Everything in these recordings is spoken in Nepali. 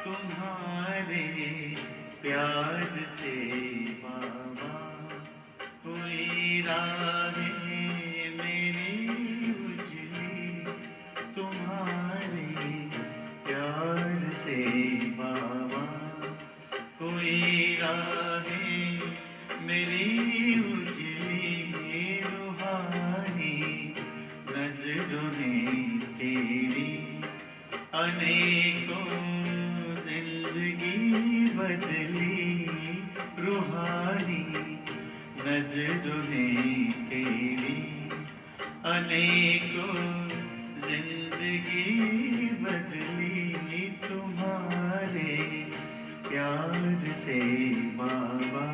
तुम्हारे प्यार से बाबा कोई राहें मेरी उजली, तुम्हारे प्यार से बाबा कोई राहें मेरी उजली, रूहानी नजरों ने तेरी अनेकों जिंदगी बदली, रूहानी नजरों ने तेरी अनेकों जिंदगी बदली, तुम्हारे प्यार से बाबा।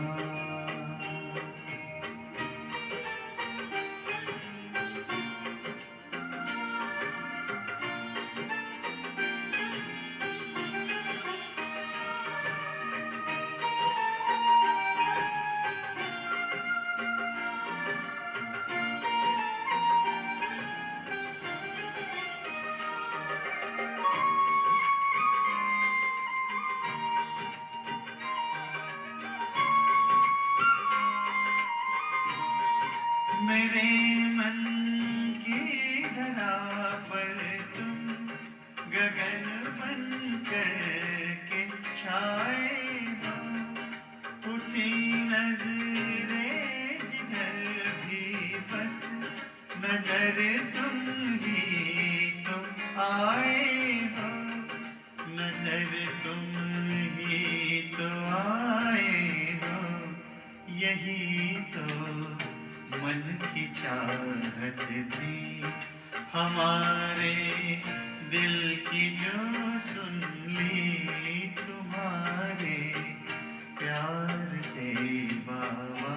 मेरे मन की धरा पर तुम गगन बन कर के छाए हो, उठी नजरें जिधर भी बस नजर तुम ही तुम आए हो, नजर तुम ही तो आए हो, यही तो मन की चाहत थी हमारे दिल की जो सुन ली, तुम्हारे प्यार से बाबा।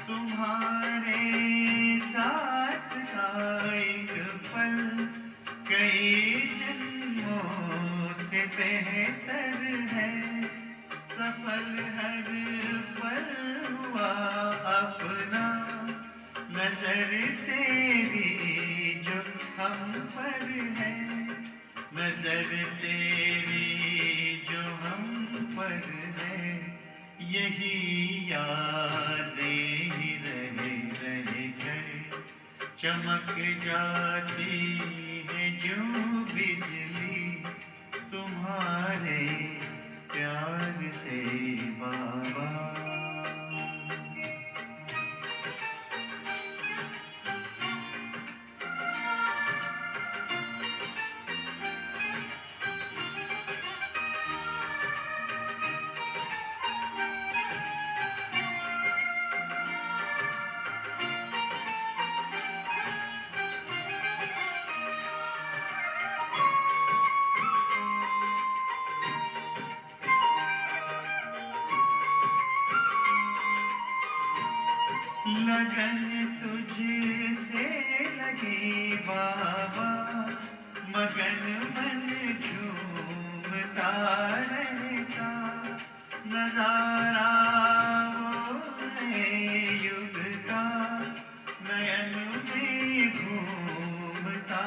तुम्हारे साथ का एक पल कई जन्मों से बेहतर है, सफल हर पल हुआ अपना, नजर तेरी जो हम पर है, नजर तेरी जो हम पर है, यही यादें ही रह कर चमक जाती है जो बिजली, तुम्हारे प्यार से बाबा। लगन तुझसे लगी बाबा, मगन मन झूमता रहता, नजारा वो नए युग का नयन में घूमता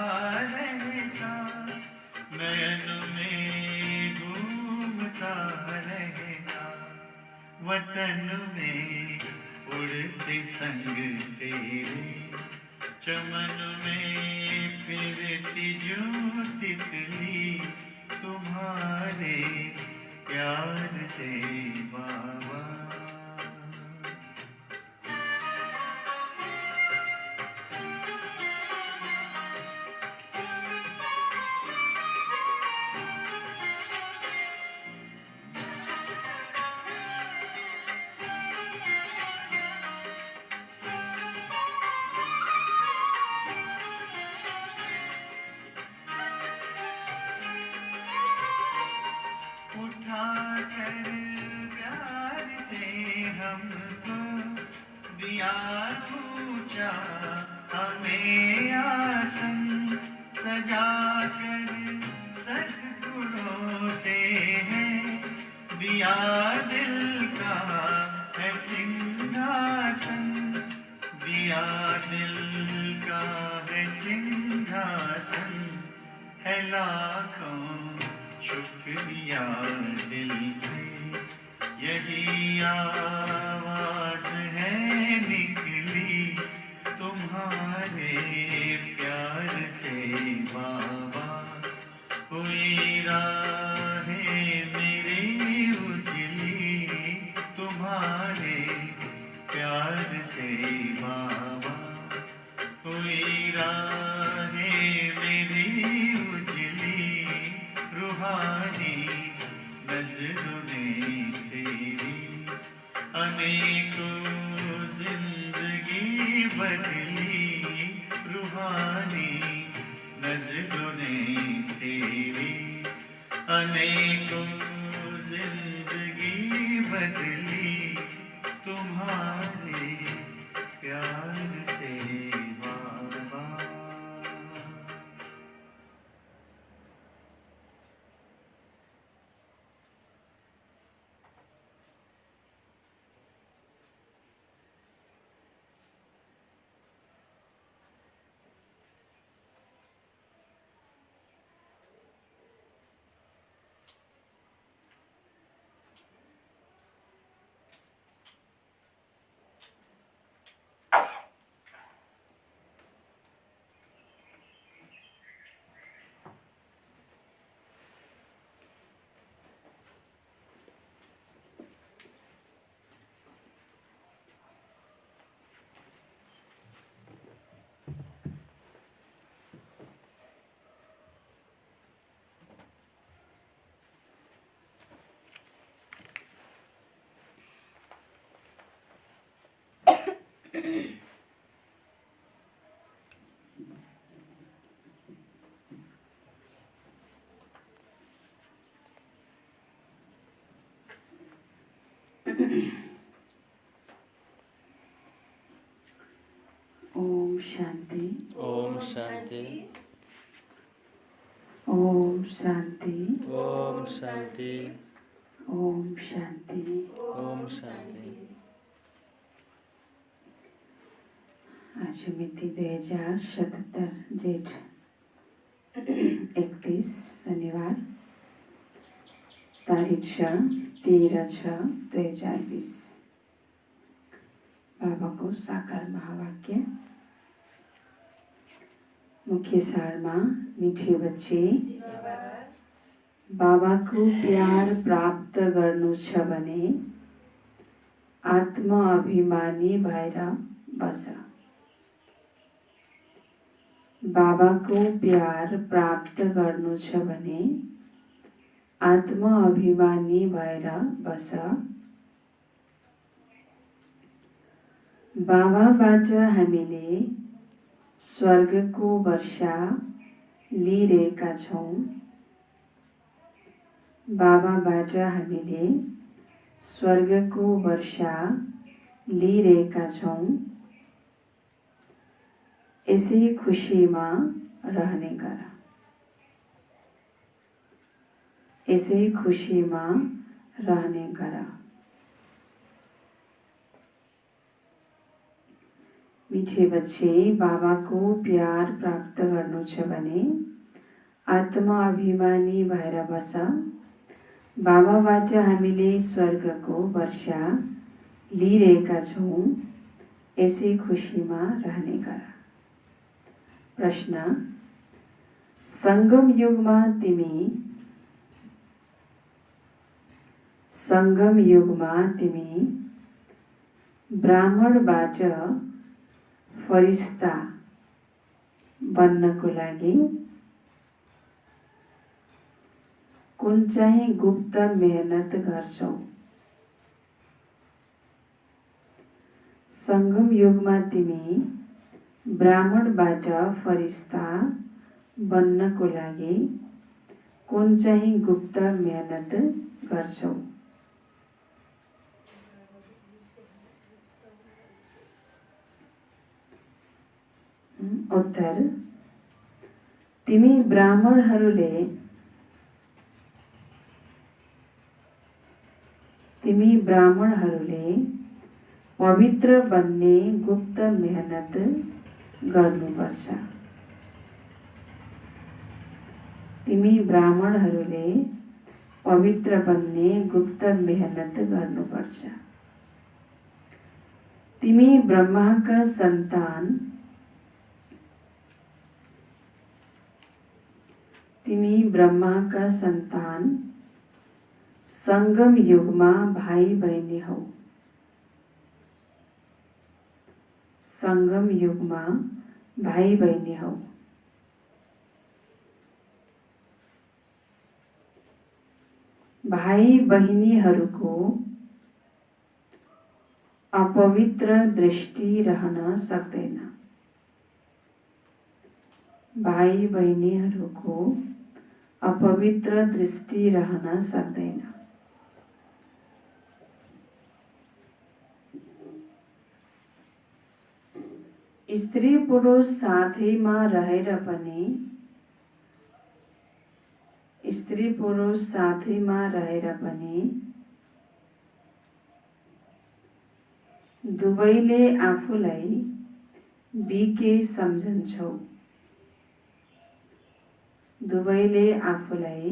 रहता, नयन में घूमता रहता, वतन में उड़ते संग तेरे, चमन में फिरती जो तितली, तुम्हारे प्यार से बाबा। उठा कर प्यार है लाखों शुक्रिया दिल से, यही आवाज है निकली तुम्हारे प्यार से बाबा। कोई राहें मेरी उजली तुम्हारे प्यार से बाबा। कोई राहें मेरी उजली रूहानी नजरों ने तेरी, अनेकों जिंदगी बदली रूहानी नजरों ने तेरी, अनेकों जिंदगी बदली तुम्हारे प्यार से बाबा। ओम शांति। ओम शांति। ओम शांति। ओम शांति। ओम शांति। ओम शांति। आज मिति 2077 जेठ 31 शनिवार, तारीख 13/6/2020। बाबा को साकार महावाक्य। मुख्य सारमा मिठे बच्चे, बाबाको प्यार प्राप्त गर्नु छ भने आत्म अभिमानी भएर बस। बाबाको प्यार प्राप्त गर्नु छ भने आत्म अभिमानी भएर बस। बाबाबाट हामीले स्वर्गको वर्षा लिइरहेका छौँ। बाबाबाट हामीले स्वर्गको वर्षा लिइरहेका छौँ। यसै खुसीमा रहने गर। यसै खुसीमा रहने गर। मिठे बच्चे, बाबाको प्यार प्राप्त गर्नु छ भने आत्मा अभिमानी भएर बस। बाबाबाट हामीले स्वर्गको वर्षा लिइरहेका छौँ। यसै खुसीमा रहने गर। प्रश्न: संगम युगमा तिमी ब्राह्मणबाट फरिस्ता बन्नको लागि कुन चाहिँ गुप्त मेहनत गर्छौ? संगम युगमा तिमी ब्राह्मणबाट फरिस्ता बन्नको लागि कुन चाहिँ गुप्त मेहनत गर्छौ? उत्तर: तिमी ब्राह्मणहरूले पवित्र बन्ने गुप्त मेहनत गर्नुपर्छ। तिमी ब्राह्मणहरूले पवित्र बन्ने गुप्त मेहनत गर्नुपर्छ। तिमी ब्रह्माका सन्तान, तिमी ब्रह्माका सन्तान संगम युगमा भाइ बहिनी हौ। संगम युगमा भाइ बहिनी हौ। भाइ बहिनीहरूको अपवित्र दृष्टि रहन सक्दैन। भाइ बहिनीहरूको अपवित्र दृष्टि रहन सक्दैन। स्त्री पुरुष साथैमा रहेर पनि स्त्री पुरुष साथैमा रहेर पनि दुवैले आफूलाई बिके सम्झन्छौ। दुवैले आफूलाई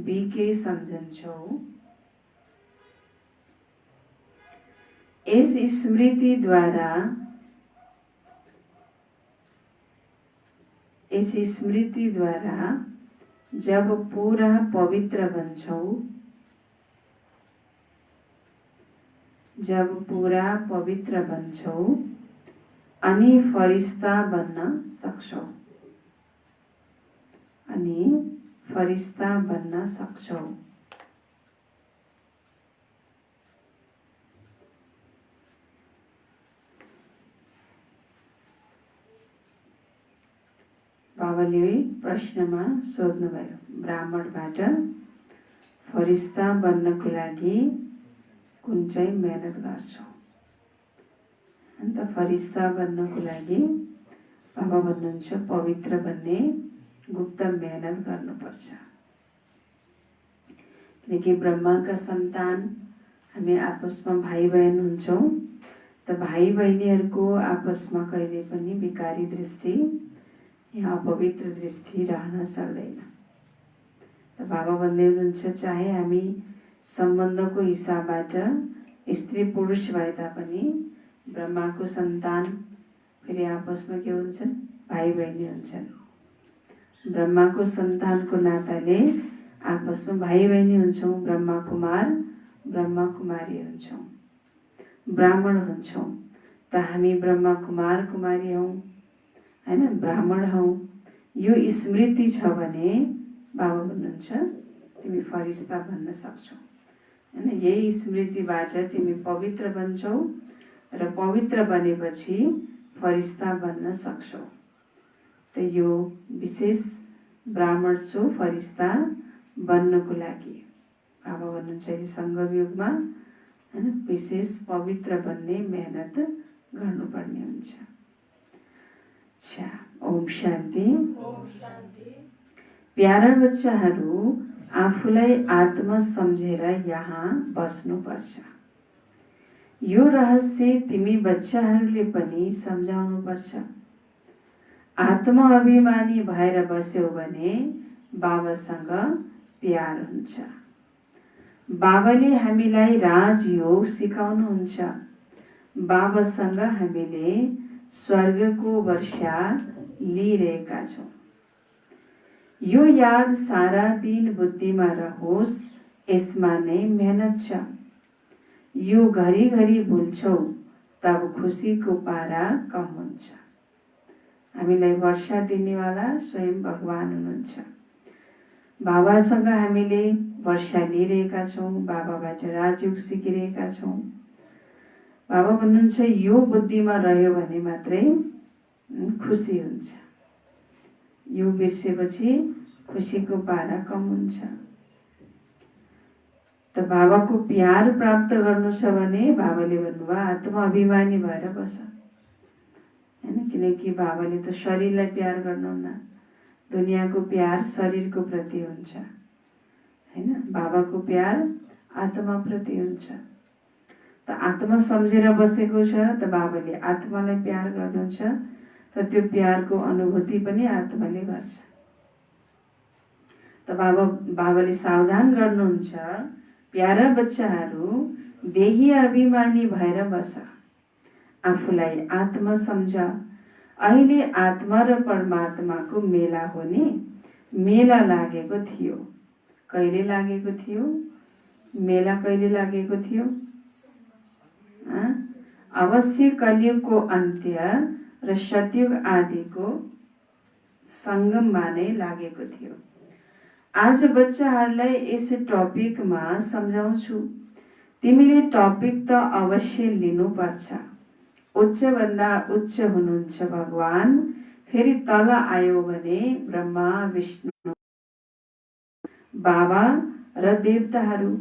बिके सम्झन्छौ। यस स्मृतिद्वारा जब पूरा पवित्र बन्छौ, जब पूरा पवित्र बन्छौ अनि फरिस्ता बन्न सक्छौ। अनि फरिस्ता बन्न सक्छौ। बाबाले प्रश्नमा सोध्नुभयो, ब्राह्मणबाट फरिस्ता बन्नको लागि कुन चाहिँ मेहनत गर्छौ? अन्त फरिस्ता बन्नको लागि बाबा भन्नुहुन्छ पवित्र बन्ने गुप्त मेहनत गर्नुपर्छ। किनकि ब्रह्माका सन्तान हामी आपसमा भाइ बहिनी हुन्छौँ। त भाइ बहिनीहरूको आपसमा कहिले पनि विकारी दृष्टि यहाँ अपवित्र दृष्टि रहन सक्दैन। त बाबा भन्दै हुनुहुन्छ चाहे हामी सम्बन्धको हिसाबबाट स्त्री पुरुष भए तापनि ब्रह्माको सन्तान फेरि आपसमा के हुन्छन्? भाइ बहिनी हुन्छन्। ब्रह्माको सन्तानको नाताले आपसमा भाइ बहिनी हुन्छौँ। ब्रह्मा कुमार ब्रह्मा कुमारी हुन्छौँ। ब्राह्मण हुन्छौँ। त हामी ब्रह्मा कुमार कुमारी हौँ, हैन? ब्राह्मण हौँ। यो स्मृति छ भने बाबा भन्नुहुन्छ तिमी फरिस्ता बन्न सक्छौ। हैन? यही स्मृतिबाट तिमी पवित्र बन्छौ र पवित्र बनेपछि फरिस्ता बन्न सक्छौ। त यो विशेष ब्राह्मण छु फरिस्ता बन्नको लागि बाबा भन्नुहुन्छ यी संगम युगमा हैन विशेष पवित्र बन्ने मेहनत गर्नुपर्ने हुन्छ। अच्छा, ओम शान्ति। प्यारा बच्चाहरू आफूलाई आत्मा सम्झेर यहाँ बस्नुपर्छ। यो रहस्य तिमी बच्चाहरूले पनि सम्झाउनुपर्छ। आत्मा अभिमानी भएर बस्यौ भने बाबासँग प्यार हुन्छ। बाबाले हामीलाई राजयोग सिकाउनुहुन्छ। बाबासँग हामीले स्वर्गको वर्षा लिइरहेका छौँ। यो याद सारा दिन बुद्धिमा रहोस्, यसमा नै मेहनत छ। यो घरिघरि भुल्छौ तब खुसीको पारा कम हुन्छ। हामीलाई वर्षा दिनेवाला स्वयं भगवान हुनुहुन्छ। बाबासँग हामीले वर्षा लिइरहेका छौँ। बाबाबाट राजयोग सिकिरहेका छौँ। बाबा भन्नुहुन्छ यो बुद्धिमा रह्यो भने मात्रै खुसी हुन्छ। यो बिर्सेपछि खुसीको पारा कम हुन्छ। त बाबाको प्यार प्राप्त गर्नु छ भने बाबाले भन्नुभयो आत्मा अभिमानी भएर बस, हैन? किनकि बाबाले त शरीरलाई प्यार गर्नुहुन्न। दुनियाँको प्यार शरीरको प्रति हुन्छ, हैन? बाबाको प्यार आत्मा प्रति हुन्छ। त आत्मा सम्झेर बसेको छ त बाबाले आत्मालाई प्यार गर्नुहुन्छ। त त्यो प्यारको अनुभूति पनि आत्माले गर्छ। त बाबाले सावधान गर्नुहुन्छ, प्यारा बच्चाहरू देही अभिमानी भएर बस, आफूलाई आत्मा सम्झ। अहिले आत्मा र परमात्माको मेला होने मेला लागेको थियो। कहिले लागेको थियो? मेला कहिले लागेको थियो? अवश्य कलियुगको अन्त्य र सतयुग आदिको सङ्गममा नै लागेको थियो। आज बच्चाहरूलाई यस टपिकमा सम्झाउँछु। तिमीले टपिक त अवश्य लिनुपर्छ। उच्चभन्दा उच्च हुनुहुन्छ भगवान, फेरि तल आयो भने ब्रह्मा विष्णु बाबा र देवताहरू।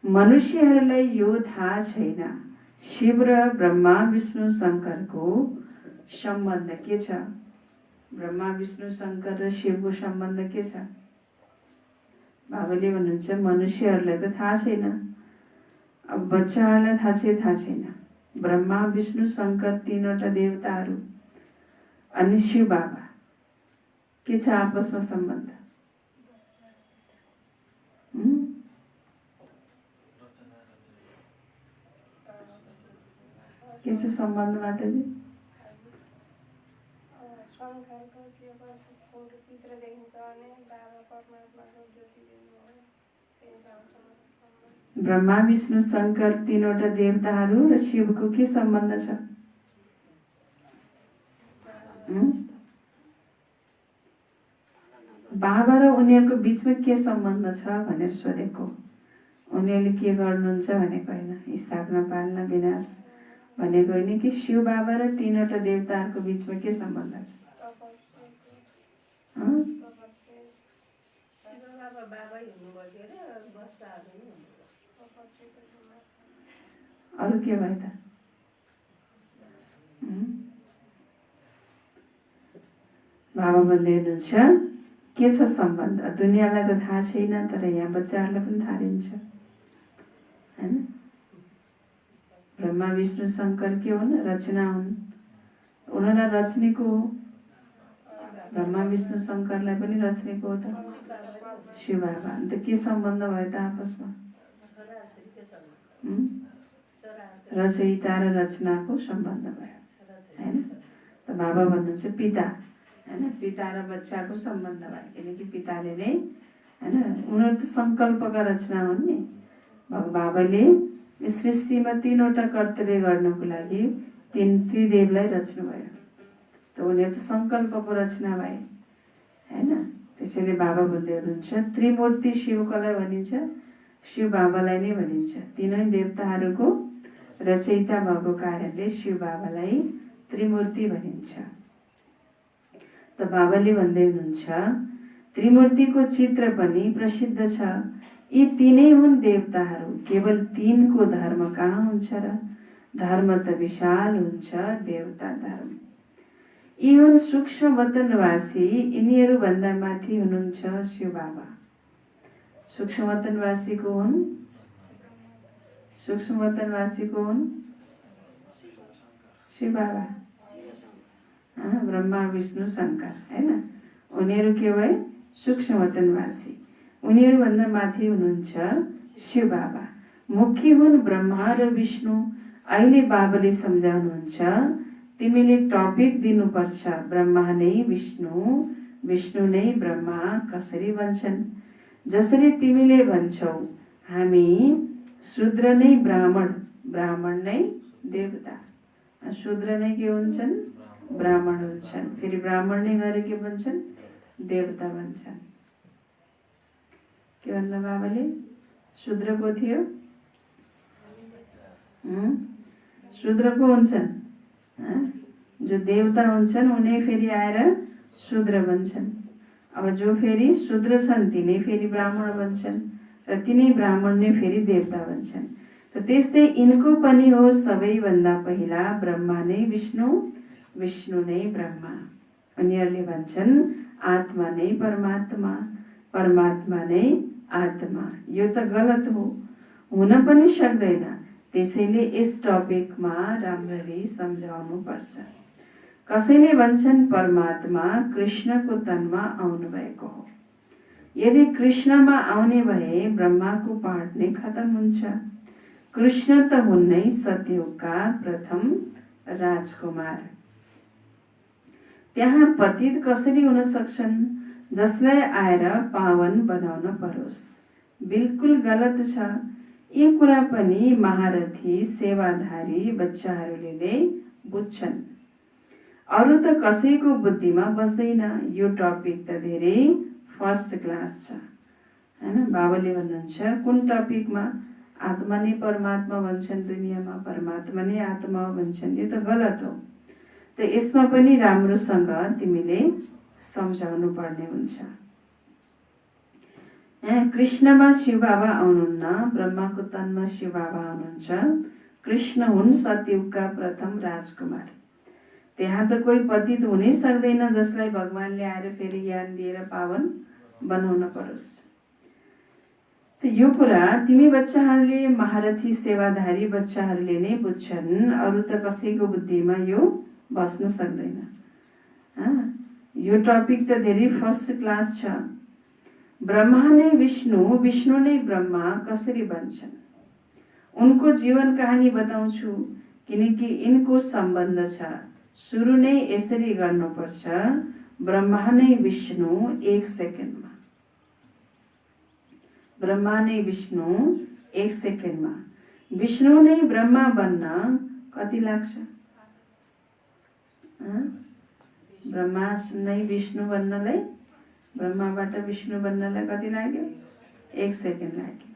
मनुष्यहरूलाई यो थाहा छैन शिव र ब्रह्मा विष्णु शङ्करको सम्बन्ध के छ। ब्रह्मा विष्णु शङ्कर र शिवको सम्बन्ध के छ? बाबाले भन्नुहुन्छ मनुष्यहरूलाई त थाहा छैन, अब बच्चाहरूलाई थाहा छैन। ब्रह्मा विष्णु शङ्कर तीनवटा देवताहरू अनि शिव बाबा के छ आपसमा सम्बन्ध? के छ सम्बन्ध माताजी? ब्रह्मा विष्णु शङ्कर तीनवटा देवताहरू र शिवको के सम्बन्ध छ? बाबा र उनीहरूको बिचमा के सम्बन्ध छ भनेर सोधेको। उनीहरूले के गर्नुहुन्छ भनेको होइन, स्थापना पालना विनाश भनेको होइन कि शिव बाबा र तीनवटा देवताहरूको बिचमा के सम्बन्ध छ? अरू के भयो त? बाबा भन्दै हुनुहुन्छ के छ सम्बन्ध? दुनियाँलाई त थाहा छैन, तर यहाँ बच्चाहरूलाई पनि थाहा रहन्छ हैन। ब्रह्मा विष्णु शङ्कर के हुन्? रचना हुन्। उनीहरूलाई रच्नेको हो। ब्रह्मा विष्णु शङ्करलाई पनि रच्नेको हो त शिव बाबा। अन्त के सम्बन्ध भयो त आपसमा? रचयिता र रचनाको सम्बन्ध भयो हैन। त बाबा भन्नुहुन्छ पिता हैन, पिता र बच्चाको सम्बन्ध भयो, किनकि पिताले नै हैन, उनीहरू त सङ्कल्पका रचना हुन् नि। बाबाले सृष्टिमा तीनवटा कर्तव्य गर्नको लागि त्रिदेवलाई रच्नुभयो, त उनीहरू त सङ्कल्पको रचना भए हैन। त्यसैले बाबा भन्दै हुनुहुन्छ त्रिमूर्ति शिव कसलाई भनिन्छ? शिव बाबालाई नै भनिन्छ। तीनै देवताहरूको रचयिता भएको कारणले शिव बाबालाई त्रिमूर्ति भनिन्छ। त बाबाले भन्दै हुनुहुन्छ त्रिमूर्तिको चित्र पनि प्रसिद्ध छ। यी तीनै हुन् देवताहरू। केवल तीनको धर्म कहाँ हुन्छ र? धर्म त विशाल हुन्छ, देवता धर्म। यी हुन् सूक्ष्म वतनवासी, यिनीहरू भन्दा माथि हुनुहुन्छ शिव बाबा। सूक्ष्म वतनवासीको हुन्, सूक्ष्म वतनवासीको हुन् शिव बाबा, ब्रह्मा विष्णु शङ्कर हैन। उनीहरू के भए? सूक्ष्म वतनवासी। उनीहरू भन्दा माथि हुनुहुन्छ शिव बाबा। मुख्य हुन् ब्रह्मा र विष्णु। अहिले बाबाले सम्झाउनुहुन्छ तिमीले टपिक दिनुपर्छ, ब्रह्मा नै विष्णु, विष्णु नै ब्रह्मा कसरी भन्छन्? जसरी तिमीले भन्छौ हामी शूद्र नै ब्राह्मण, ब्राह्मण नै देवता। शूद्र नै के हुन्छन्? ब्राह्मण हुन्छन्। फेरि ब्राह्मण नै गरे के भन्छन्? देवता भन्छन्। के भन्नु बाबाले? शूद्र को थियो? शूद्र को हुन्छन्? जो देवता हुन्छन् उनी फेरि आएर शूद्र भन्छन्। अब जो फेरि शूद्र छन् तिनै फेरि ब्राह्मण भन्छन् र तिनै ब्राह्मण नै फेरि देवता भन्छन्। त त्यस्तै यिनको पनि हो सबैभन्दा पहिला ब्रह्मा नै विष्णु, विष्णु नै ब्रह्मा। उनीहरूले भन्छन् आत्मा नै परमात्मा, परमात्मा नै आत्मा। यो त गलत हो, हुन पनि सक्दैन। त्यसैले यस टपिकमा राम्ररी सम्झाउनु पर्छ। कसैले भन्छन् परमात्मा कृष्णको तनमा आउनु भएको हो, यदि कृष्णमा आउने भए ब्रह्माको पाठ नै खत्म हुन्छ। कृष्ण त हुन् नै सतयुगका प्रथम राजकुमार। त्यहाँ पतित कसरी हुन सक्छन् जसलाई आएर पावन बनाउन परोस्? बिल्कुल गलत छ। यी कुरा पनि महारथी सेवाधारी बच्चाहरूले नै बुझ्छन्। अरू त कसैको बुद्धिमा बस्दैन। यो टपिक त धेरै फर्स्ट क्लास छ हैन। बाबाले भन्नुहुन्छ कुन टपिकमा? आत्मा नै परमात्मा भन्छन् दुनियाँमा, परमात्मा नै आत्मा भन्छन्। यो त गलत हो। त यसमा पनि राम्रोसँग तिमीले सम्झाउनु पर्ने हुन्छ। कृष्णमा शिव बाबा आउनुहुन्न, ब्रह्माको तनमा शिव बाबा आउनुहुन्छ। कृष्ण हुन् सतयुगका प्रथम राजकुमार। त्यहाँ त कोही पतित हुनै सक्दैन जसलाई भगवानले आएर फेरि ज्ञान दिएर पावन बनाउन परोस्। त यो कुरा तिमी बच्चाहरूले, महारथी सेवाधारी बच्चाहरूले नै बुझ्छन्। अरू त कसैको बुद्धिमा यो बस्न सक्दैन। यो टपिक त धेरै फर्स्ट क्लास छ। ब्रह्मा नै विष्णु, विष्णु नै ब्रह्मा कसरी बन्छन्? उनको जीवन कहानी बताउँछु किनकि यिनको सम्बन्ध छ। सुरु नै यसरी गर्नुपर्छ, ब्रह्मा नै विष्णु एक सेकेन्डमा। ब्रह्मा नै विष्णु एक सेकेन्डमा। विष्णु नै ब्रह्मा बन्न कति लाग्छ? ब्रह्मा नै विष्णु बन्नलाई, ब्रह्माबाट विष्णु बन्नलाई कति लाग्यो? एक सेकेन्ड लाग्यो।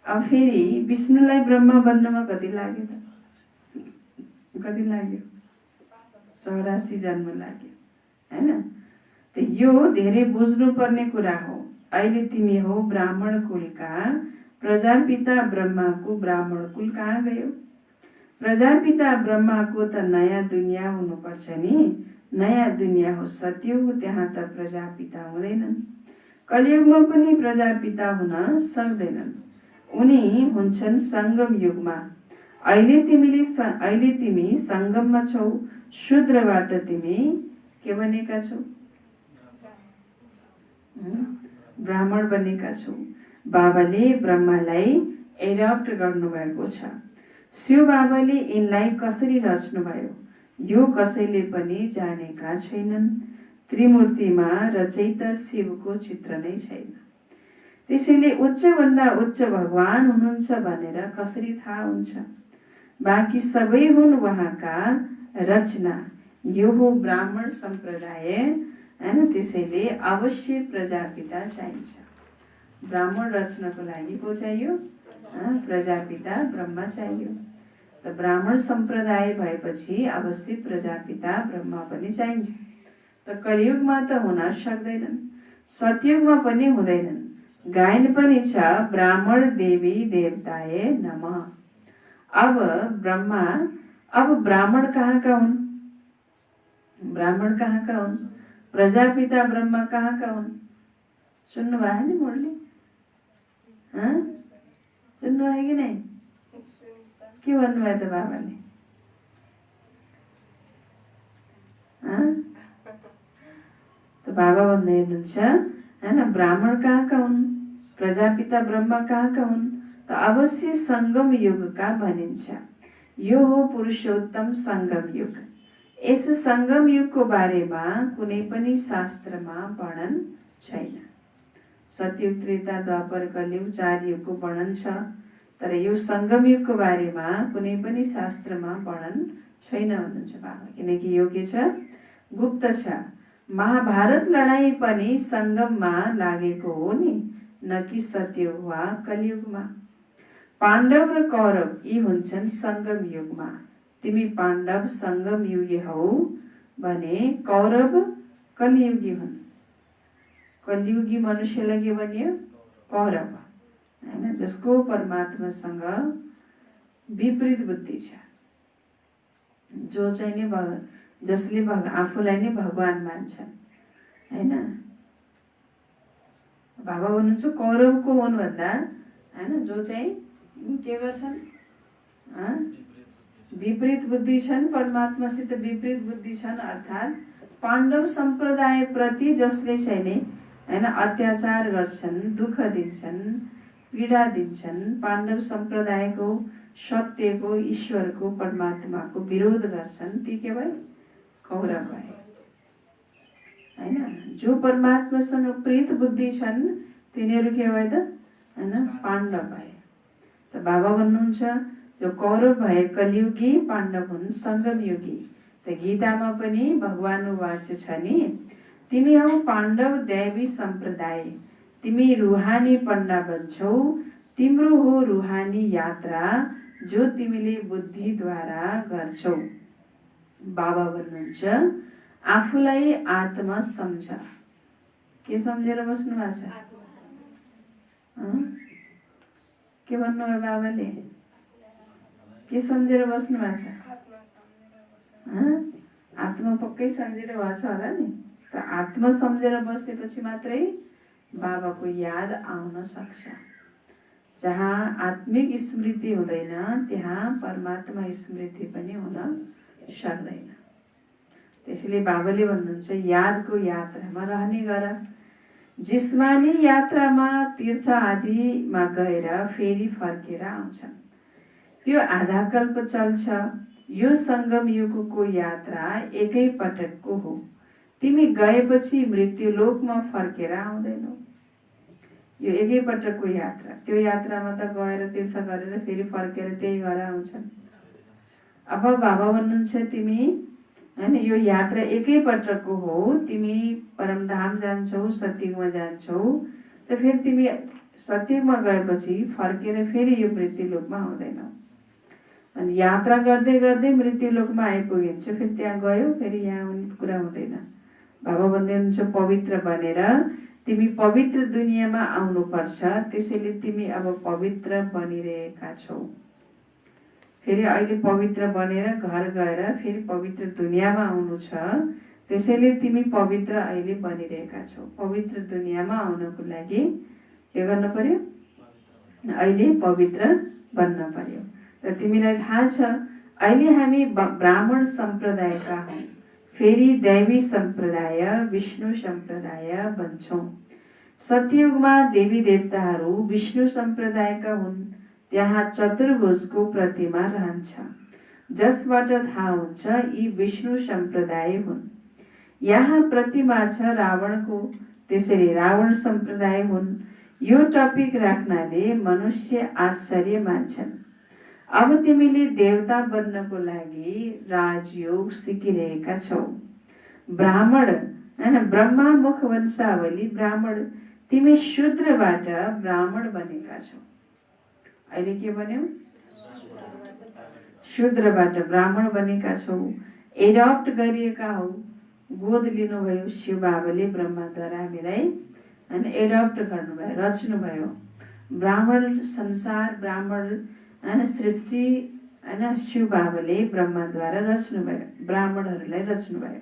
अब फेरि विष्णुलाई ब्रह्मा बन्नमा कति लाग्यो त? कति लाग्यो? 84 जन्म लाग्यो हैन। त यो धेरै बुझ्नुपर्ने कुरा हो। अहिले तिमी हो ब्राह्मण कुलका, प्रजापिता ब्रह्माको ब्राह्मण कुल कहाँ गयो? प्रजापिता ब्रह्माको त नयाँ दुनियाँ हुनुपर्छ नि। नयाँ दुनियाँ हो सतयुग, त्यहाँ त प्रजापिता हुँदैनन्। कलियुगमा पनि प्रजापिता हुन सक्दैनन्। उनी हुन्छन् सङ्गम युगमा। अहिले तिमी सङ्गममा छौ। शूद्रबाट तिमी के बनेका छौ? ब्राह्मण बनेका छौ। बाबाले ब्रह्मालाई एडप्ट गर्नुभएको छ। शिव बाबाले यिनलाई कसरी रच्नुभयो यो कसैले पनि जानेका छैनन्। त्रिमूर्तिमा रचयिता शिवको चित्र नै छैन। त्यसैले उच्चभन्दा उच्च भगवान हुनुहुन्छ भनेर कसरी थाहा हुन्छ? बाँकी सबै हुन् उहाँका रचना। यो हो ब्राह्मण सम्प्रदाय हैन। त्यसैले अवश्य प्रजापिता चाहिन्छ। ब्राह्मण रच्नको लागि को चाहियो? प्रजापिता ब्रह्मा चाहियो। त ब्राह्मण सम्प्रदाय भएपछि अवश्य प्रजापिता ब्रह्मा पनि चाहिन्छ। त कलियुगमा त हुन सक्दैनन्, सतयुगमा पनि हुँदैनन्। गायन पनि छ ब्राह्मण देवी देवताय नमः। अब ब्राह्मण कहाँका हुन्? ब्राह्मण कहाँका हुन्? प्रजापिता ब्रह्मा कहाँका हुन्? सुन्नुभयो नि मुरली? सुन्नुभयो कि नै? के भन्नुभयो त बाबाले? त बाबा भन्दै हुनुहुन्छ हैन, ब्राह्मण कहाँका हुन्, प्रजापिता ब्रह्मा कहाँका हुन्? त अवश्य सङ्गम युगका भनिन्छ। यो हो पुरुषोत्तम सङ्गम युग। यस सङ्गम युगको बारेमा कुनै पनि शास्त्रमा वर्णन छैन। सतयुग, त्रेता, द्वापर, कलियुग 4 युगको वर्णन छ, तर यो सङ्गम युगको बारेमा कुनै पनि शास्त्रमा वर्णन छैन भन्नुहुन्छ बाबा। किनकि यो के छ? गुप्त छ। महाभारत लडाईँ पनि सङ्गममा लागेको हो नि, न कि सतयुग वा कलियुगमा। पाण्डव र कौरव यी हुन्छन् सङ्गम युगमा। तिमी पाण्डव सङ्गम युगी हौ भने कौरव कलियुगी हुन्। कलियुगी मनुष्यलाई के भनियो? कौरव हैन, जसको परमात्मासँग विपरीत बुद्धि छ। जो चाहिँ नि जसले आफूलाई नै भगवान मान्छन् हैन। बाबा भन्नुहुन्छ कौरवको हुन् भन्दा हैन, जो चाहिँ के गर्छन्? विपरीत बुद्धि छन्, परमात्मासित विपरीत बुद्धि छन्। अर्थात् पाण्डव सम्प्रदाय प्रति जसले चाहिँ नि हैन, अत्याचार गर्छन्, दुःख दिन्छन्, पीडा दिन्छन्, पाण्डव सम्प्रदायको सत्यको ईश्वरको परमात्माको विरोध गर्छन्, ती के भए? कौरव भए हैन। जो परमात्मासँग प्रीत बुद्धि छन् तिनीहरू के भए त? हैन, पाण्डव भए। त बाबा भन्नुहुन्छ जो कौरव भए कलियुगी, पाण्डव हुन् सङ्गम युगी। त गीतामा पनि भगवान वाच छ नि, तिमी हौ पाण्डव दैवी सम्प्रदाय, तिमी रुहानी पण्डा बन्छौ, तिम्रो हो रुहानी यात्रा जो तिमीले बुद्धिद्वारा गर्छौ। बाबा भन्नुहुन्छ आफूलाई आत्मा सम्झ। के सम्झेर बस्नु भएको छ? के भन्नुभयो बाबाले? के सम्झेर बस्नु भएको छ? आत्मा पक्कै सम्झेर भएको छ होला नि। त आत्मा सम्झेर बसेपछि मात्रै बाबाको याद आउन सक्छ। जहाँ आत्मिक स्मृति हुँदैन त्यहाँ परमात्मा स्मृति पनि हुन सक्दैन। त्यसैले बाबाले भन्नुहुन्छ यादको यात्रामा रहने गर। जिस्मानी यात्रामा तीर्थ आदिमा गएर फेरि फर्केर आउँछन्, त्यो आधा कल्प चल्छ। यो सङ्गम युगको यात्रा एकै पटकको हो। तिमी गएपछि मृत्युलोकमा फर्केर आउँदैनौ। यो एकै पटकको यात्रा। त्यो यात्रामा त गएर तीर्थ गरेर फेरि फर्केर त्यही घर आउँछन्। अब बाबा भन्नुहुन्छ तिमी हैन, यो यात्रा एकै पटकको हो। तिमी परमधाम जान्छौ, सत्ययुगमा जान्छौ। त फेरि तिमी सत्ययुगमा गएपछि फर्केर फेरि यो मृत्युलोकमा आउँदैनौ। अनि यात्रा गर्दै गर्दै मृत्युलोकमा आइपुगिन्छ, फेरि त्यहाँ गयो, फेरि यहाँ आउने कुरा हुँदैन। बाबा भन्दै हुनुहुन्छ पवित्र बनेर तिमी पवित्र दुनियाँमा आउनुपर्छ। त्यसैले तिमी अब पवित्र बनिरहेका छौ। फेरि अहिले पवित्र बनेर घर गएर फेरि पवित्र दुनियाँमा आउनु छ। त्यसैले तिमी पवित्र अहिले बनिरहेका छौ। पवित्र दुनियाँमा आउनको लागि के गर्न पर्यो? अहिले पवित्र बन्न पर्यो। र तिमीलाई थाहा छ अहिले हामी ब्राह्मण सम्प्रदायका हौँ, फेरि दैवी सम्प्रदाय विष्णु सम्प्रदाय बन्छौँ। सत्ययुगमा देवी देवताहरू विष्णु सम्प्रदायका हुन्। त्यहाँ चतुर्भुजको प्रतिमा रहन्छ, जसबाट थाहा हुन्छ यी विष्णु सम्प्रदाय हुन्। यहाँ प्रतिमा छ रावणको, त्यसैले रावण सम्प्रदाय हुन्। यो टपिक राख्नाले मनुष्य आश्चर्य मान्छन्। अब तिमीले देवता बन्नको लागि राजयोग सिकिरहेका छौ। ब्राह्मण हैन, ब्रह्मा मुख वंशावली ब्राह्मण, तिमी शूद्रबाट ब्राह्मण बनेका छौ। अहिले के बन्यौ? शूद्रबाट ब्राह्मण बनेका छौ। एडप्ट गरिएका हौ, गोद लिनुभयो शिव बाबाले ब्रह्माद्वारा हामीलाई हैन एडप्ट गर्नुभयो, रच्नुभयो। ब्राह्मण संसार, ब्राह्मण हैन सृष्टि हैन शिव बाबाले ब्रह्माद्वारा रच्नुभयो, ब्राह्मणहरूलाई रच्नुभयो।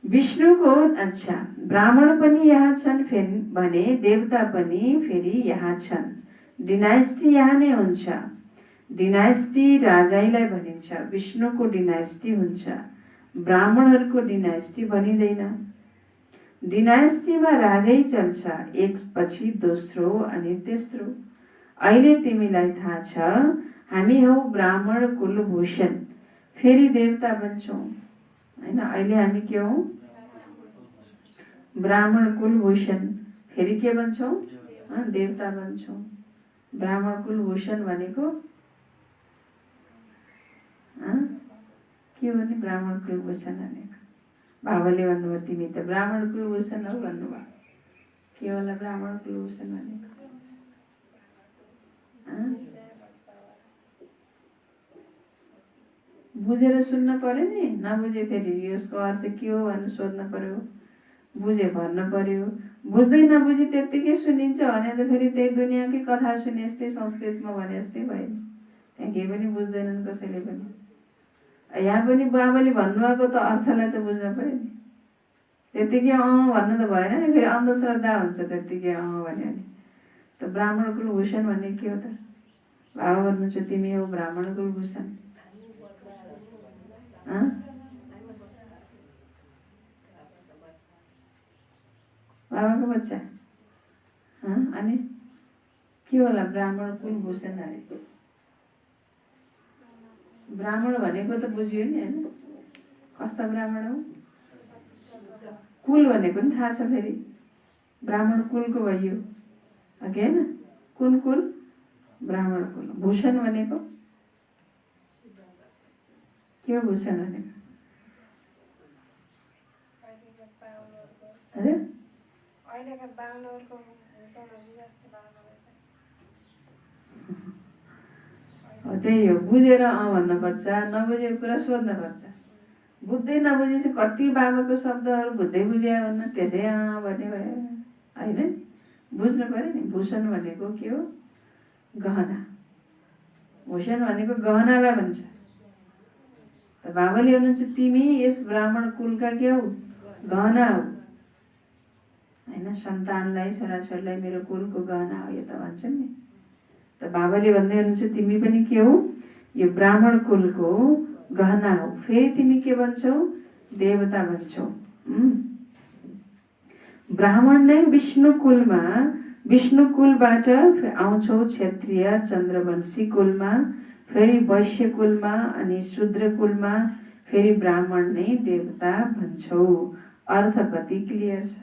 विष्णुको अच्छा ब्राह्मण पनि यहाँ छन् फेरि भने देवता पनि फेरि यहाँ छन्। डिनाइस्टी यहाँ नै हुन्छ। डिनाइस्टी राजाईलाई भनिन्छ, विष्णुको डिनाइस्टी हुन्छ, ब्राह्मणहरूको डिनाइस्टी भनिँदैन। डिनाइस्टीमा राजै चल्छ, एक पछि दोस्रो अनि तेस्रो। अहिले तिमीलाई थाहा छ हामी हौ ब्राह्मण कुलभूषण, फेरि देवता बन्छौँ हैन। अहिले हामी के हौ? ब्राह्मण कुलभूषण, फेरि के बन्छौँ? देवता बन्छौँ। ब्राह्मण कुलभूषण भनेको के हो नि? ब्राह्मण कुलभूषण भनेको बाबाले भन्नुभयो तिमी त ब्राह्मण कुलभूषण हौ भन्नुभयो। के होला ब्राह्मण कुलभूषण भनेको? बुझेर सुन्न पर्यो नि, नबुझे फेरि यसको अर्थ के हो भनेर सोध्न पर्यो, बुझे भन्न पर्यो। बुझ्दै नबुझी त्यत्तिकै सुनिन्छ भने त फेरि त्यही दुनियाँकै कथा सुने जस्तै, संस्कृतमा भने जस्तै भयो। त्यहाँ केही पनि बुझ्दैनन् कसैले पनि। यहाँ पनि बाबाले भन्नुभएको त अर्थलाई त बुझ्न पर्यो नि। त्यत्तिकै भन्नु त भएन नि, फेरि अन्धश्रद्धा हुन्छ त्यत्तिकै भन्यो भने। त ब्राह्मण कुलभूषण भन्ने के हो त? बाबा भन्नुहुन्छ तिमी हो ब्राह्मण कुलभूषण। बाबाको बच्चा अनि के होला ब्राह्मण कुलभूषण अरे ब्राह्मण भनेको त बुझ्यो नि होइन कस्ता ब्राह्मण हो कुल भनेको पनि थाहा छ फेरि ब्राह्मण कुलको भयो अघि होइन कुन कुल ब्राह्मण कुल भूषण भनेको के हो भूषण भनेको त्यही हो बुझेर भन्नुपर्छ नबुझेको कुरा सोध्नुपर्छ बुझ्दै नबुझेपछि कति बाबाको शब्दहरू बुझ्दै बुझ्यो भन्न त्यसै भन्ने भयो होइन बुझ्नु पऱ्यो नि भूषण भनेको के हो गहना भूषण भनेको गहनालाई भन्छ त बाबाले भन्नुहुन्छ तिमी यस ब्राह्मण कुलका के हौ गहना हो होइन सन्तानलाई छोराछोरीलाई मेरो कुलको गहना हो यो त भन्छन् नि त बाबाले भन्दै हुनुहुन्छ तिमी पनि के हौ यो ब्राह्मण कुलको गहना हो फेरि तिमी के भन्छौ देवता भन्छौ ब्राह्मण नै विष्णु कुलबाट आउँछौ क्षत्रिय चन्द्रवंशी कुलमा फेरि वैश्य कुलमा अनि शूद्र कुलमा फेरि ब्राह्मण नै देवता भन्छौ अर्थ कति क्लियर छ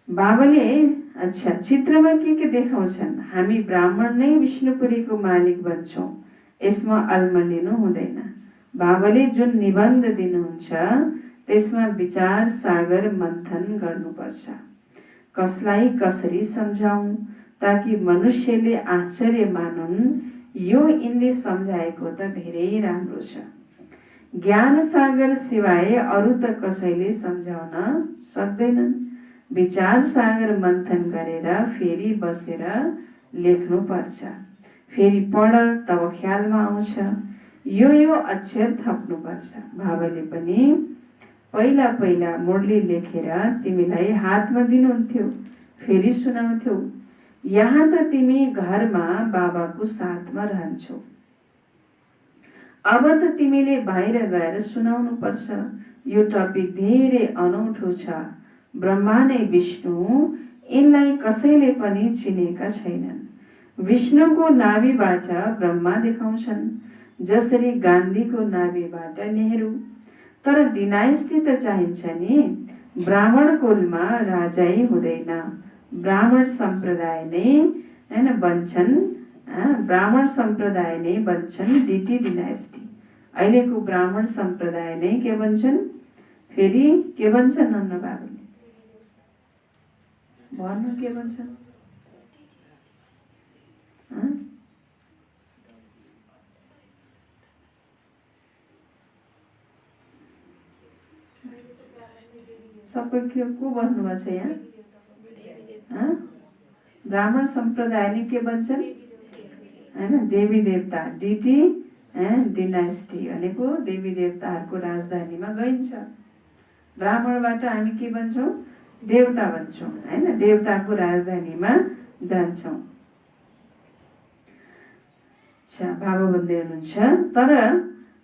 बाबाले अच्छा चित्रमा के देखाउँछन् हामी ब्राह्मण नै विष्णुपुरीको मालिक बन्छौँ यसमा अल्मलिनु हुँदैन बाबाले जुन निबन्ध दिनुहुन्छ त्यसमा विचार सागर मन्थन गर्नुपर्छ कसलाई कसरी सम्झाउँ ताकि मनुष्यले आश्चर्य मानुन् यो यिनले सम्झाएको त धेरै राम्रो छ ज्ञान सागर सिवाय अरू त कसैले सम्झाउन सक्दैनन् विचार सागर मन्थन गरेर फेरि बसेर लेख्नु पर्छ फेरि पढ तब ख्यालमा आउँछ यो अक्षर थप्नु पर्छ बाबाले पनि पहिला मुरली लेखेर तिमीलाई हातमा दिनुहुन्थ्यो फेरि सुनाउँथ्यौ यहाँ त तिमी घरमा बाबाको साथमा रहन्छौ अब त तिमीले बाहिर गएर सुनाउनु पर्छ यो टपिक धेरै अनौठो छ ब्रह्मा नै विष्णु यिनलाई कसैले पनि चिनेका छैनन् विष्णुको नाभिबाट ब्रह्मा देखाउँछन् जसरी गान्धीको नाभिबाट नेहरू तर डिनाइस्टी त चाहिन्छ नि ब्राह्मण कुलमा राजाई हुँदैन ब्राह्मण सम्प्रदाय नै हैन बन्छन् ब्राह्मण सम्प्रदाय नै बन्छन् डिटी डिनाइस्टी अहिलेको ब्राह्मण सम्प्रदाय नै के बन्छन् फेरि के बन्छन् अन्न बाबुले भन्नु के भन्छन् सबै के को भन्नुभएको छ यहाँ ब्राह्मण सम्प्रदायले के भन्छन् हैन देवी देवता डिटी डिनाइस्टी भनेको देवी देवताहरूको राजधानीमा गइन्छ ब्राह्मणबाट हामी के भन्छौँ देवता भन्छौँ हैन देवताको राजधानीमा जान्छौँ अच्छा बाबा भन्दै हुनुहुन्छ तर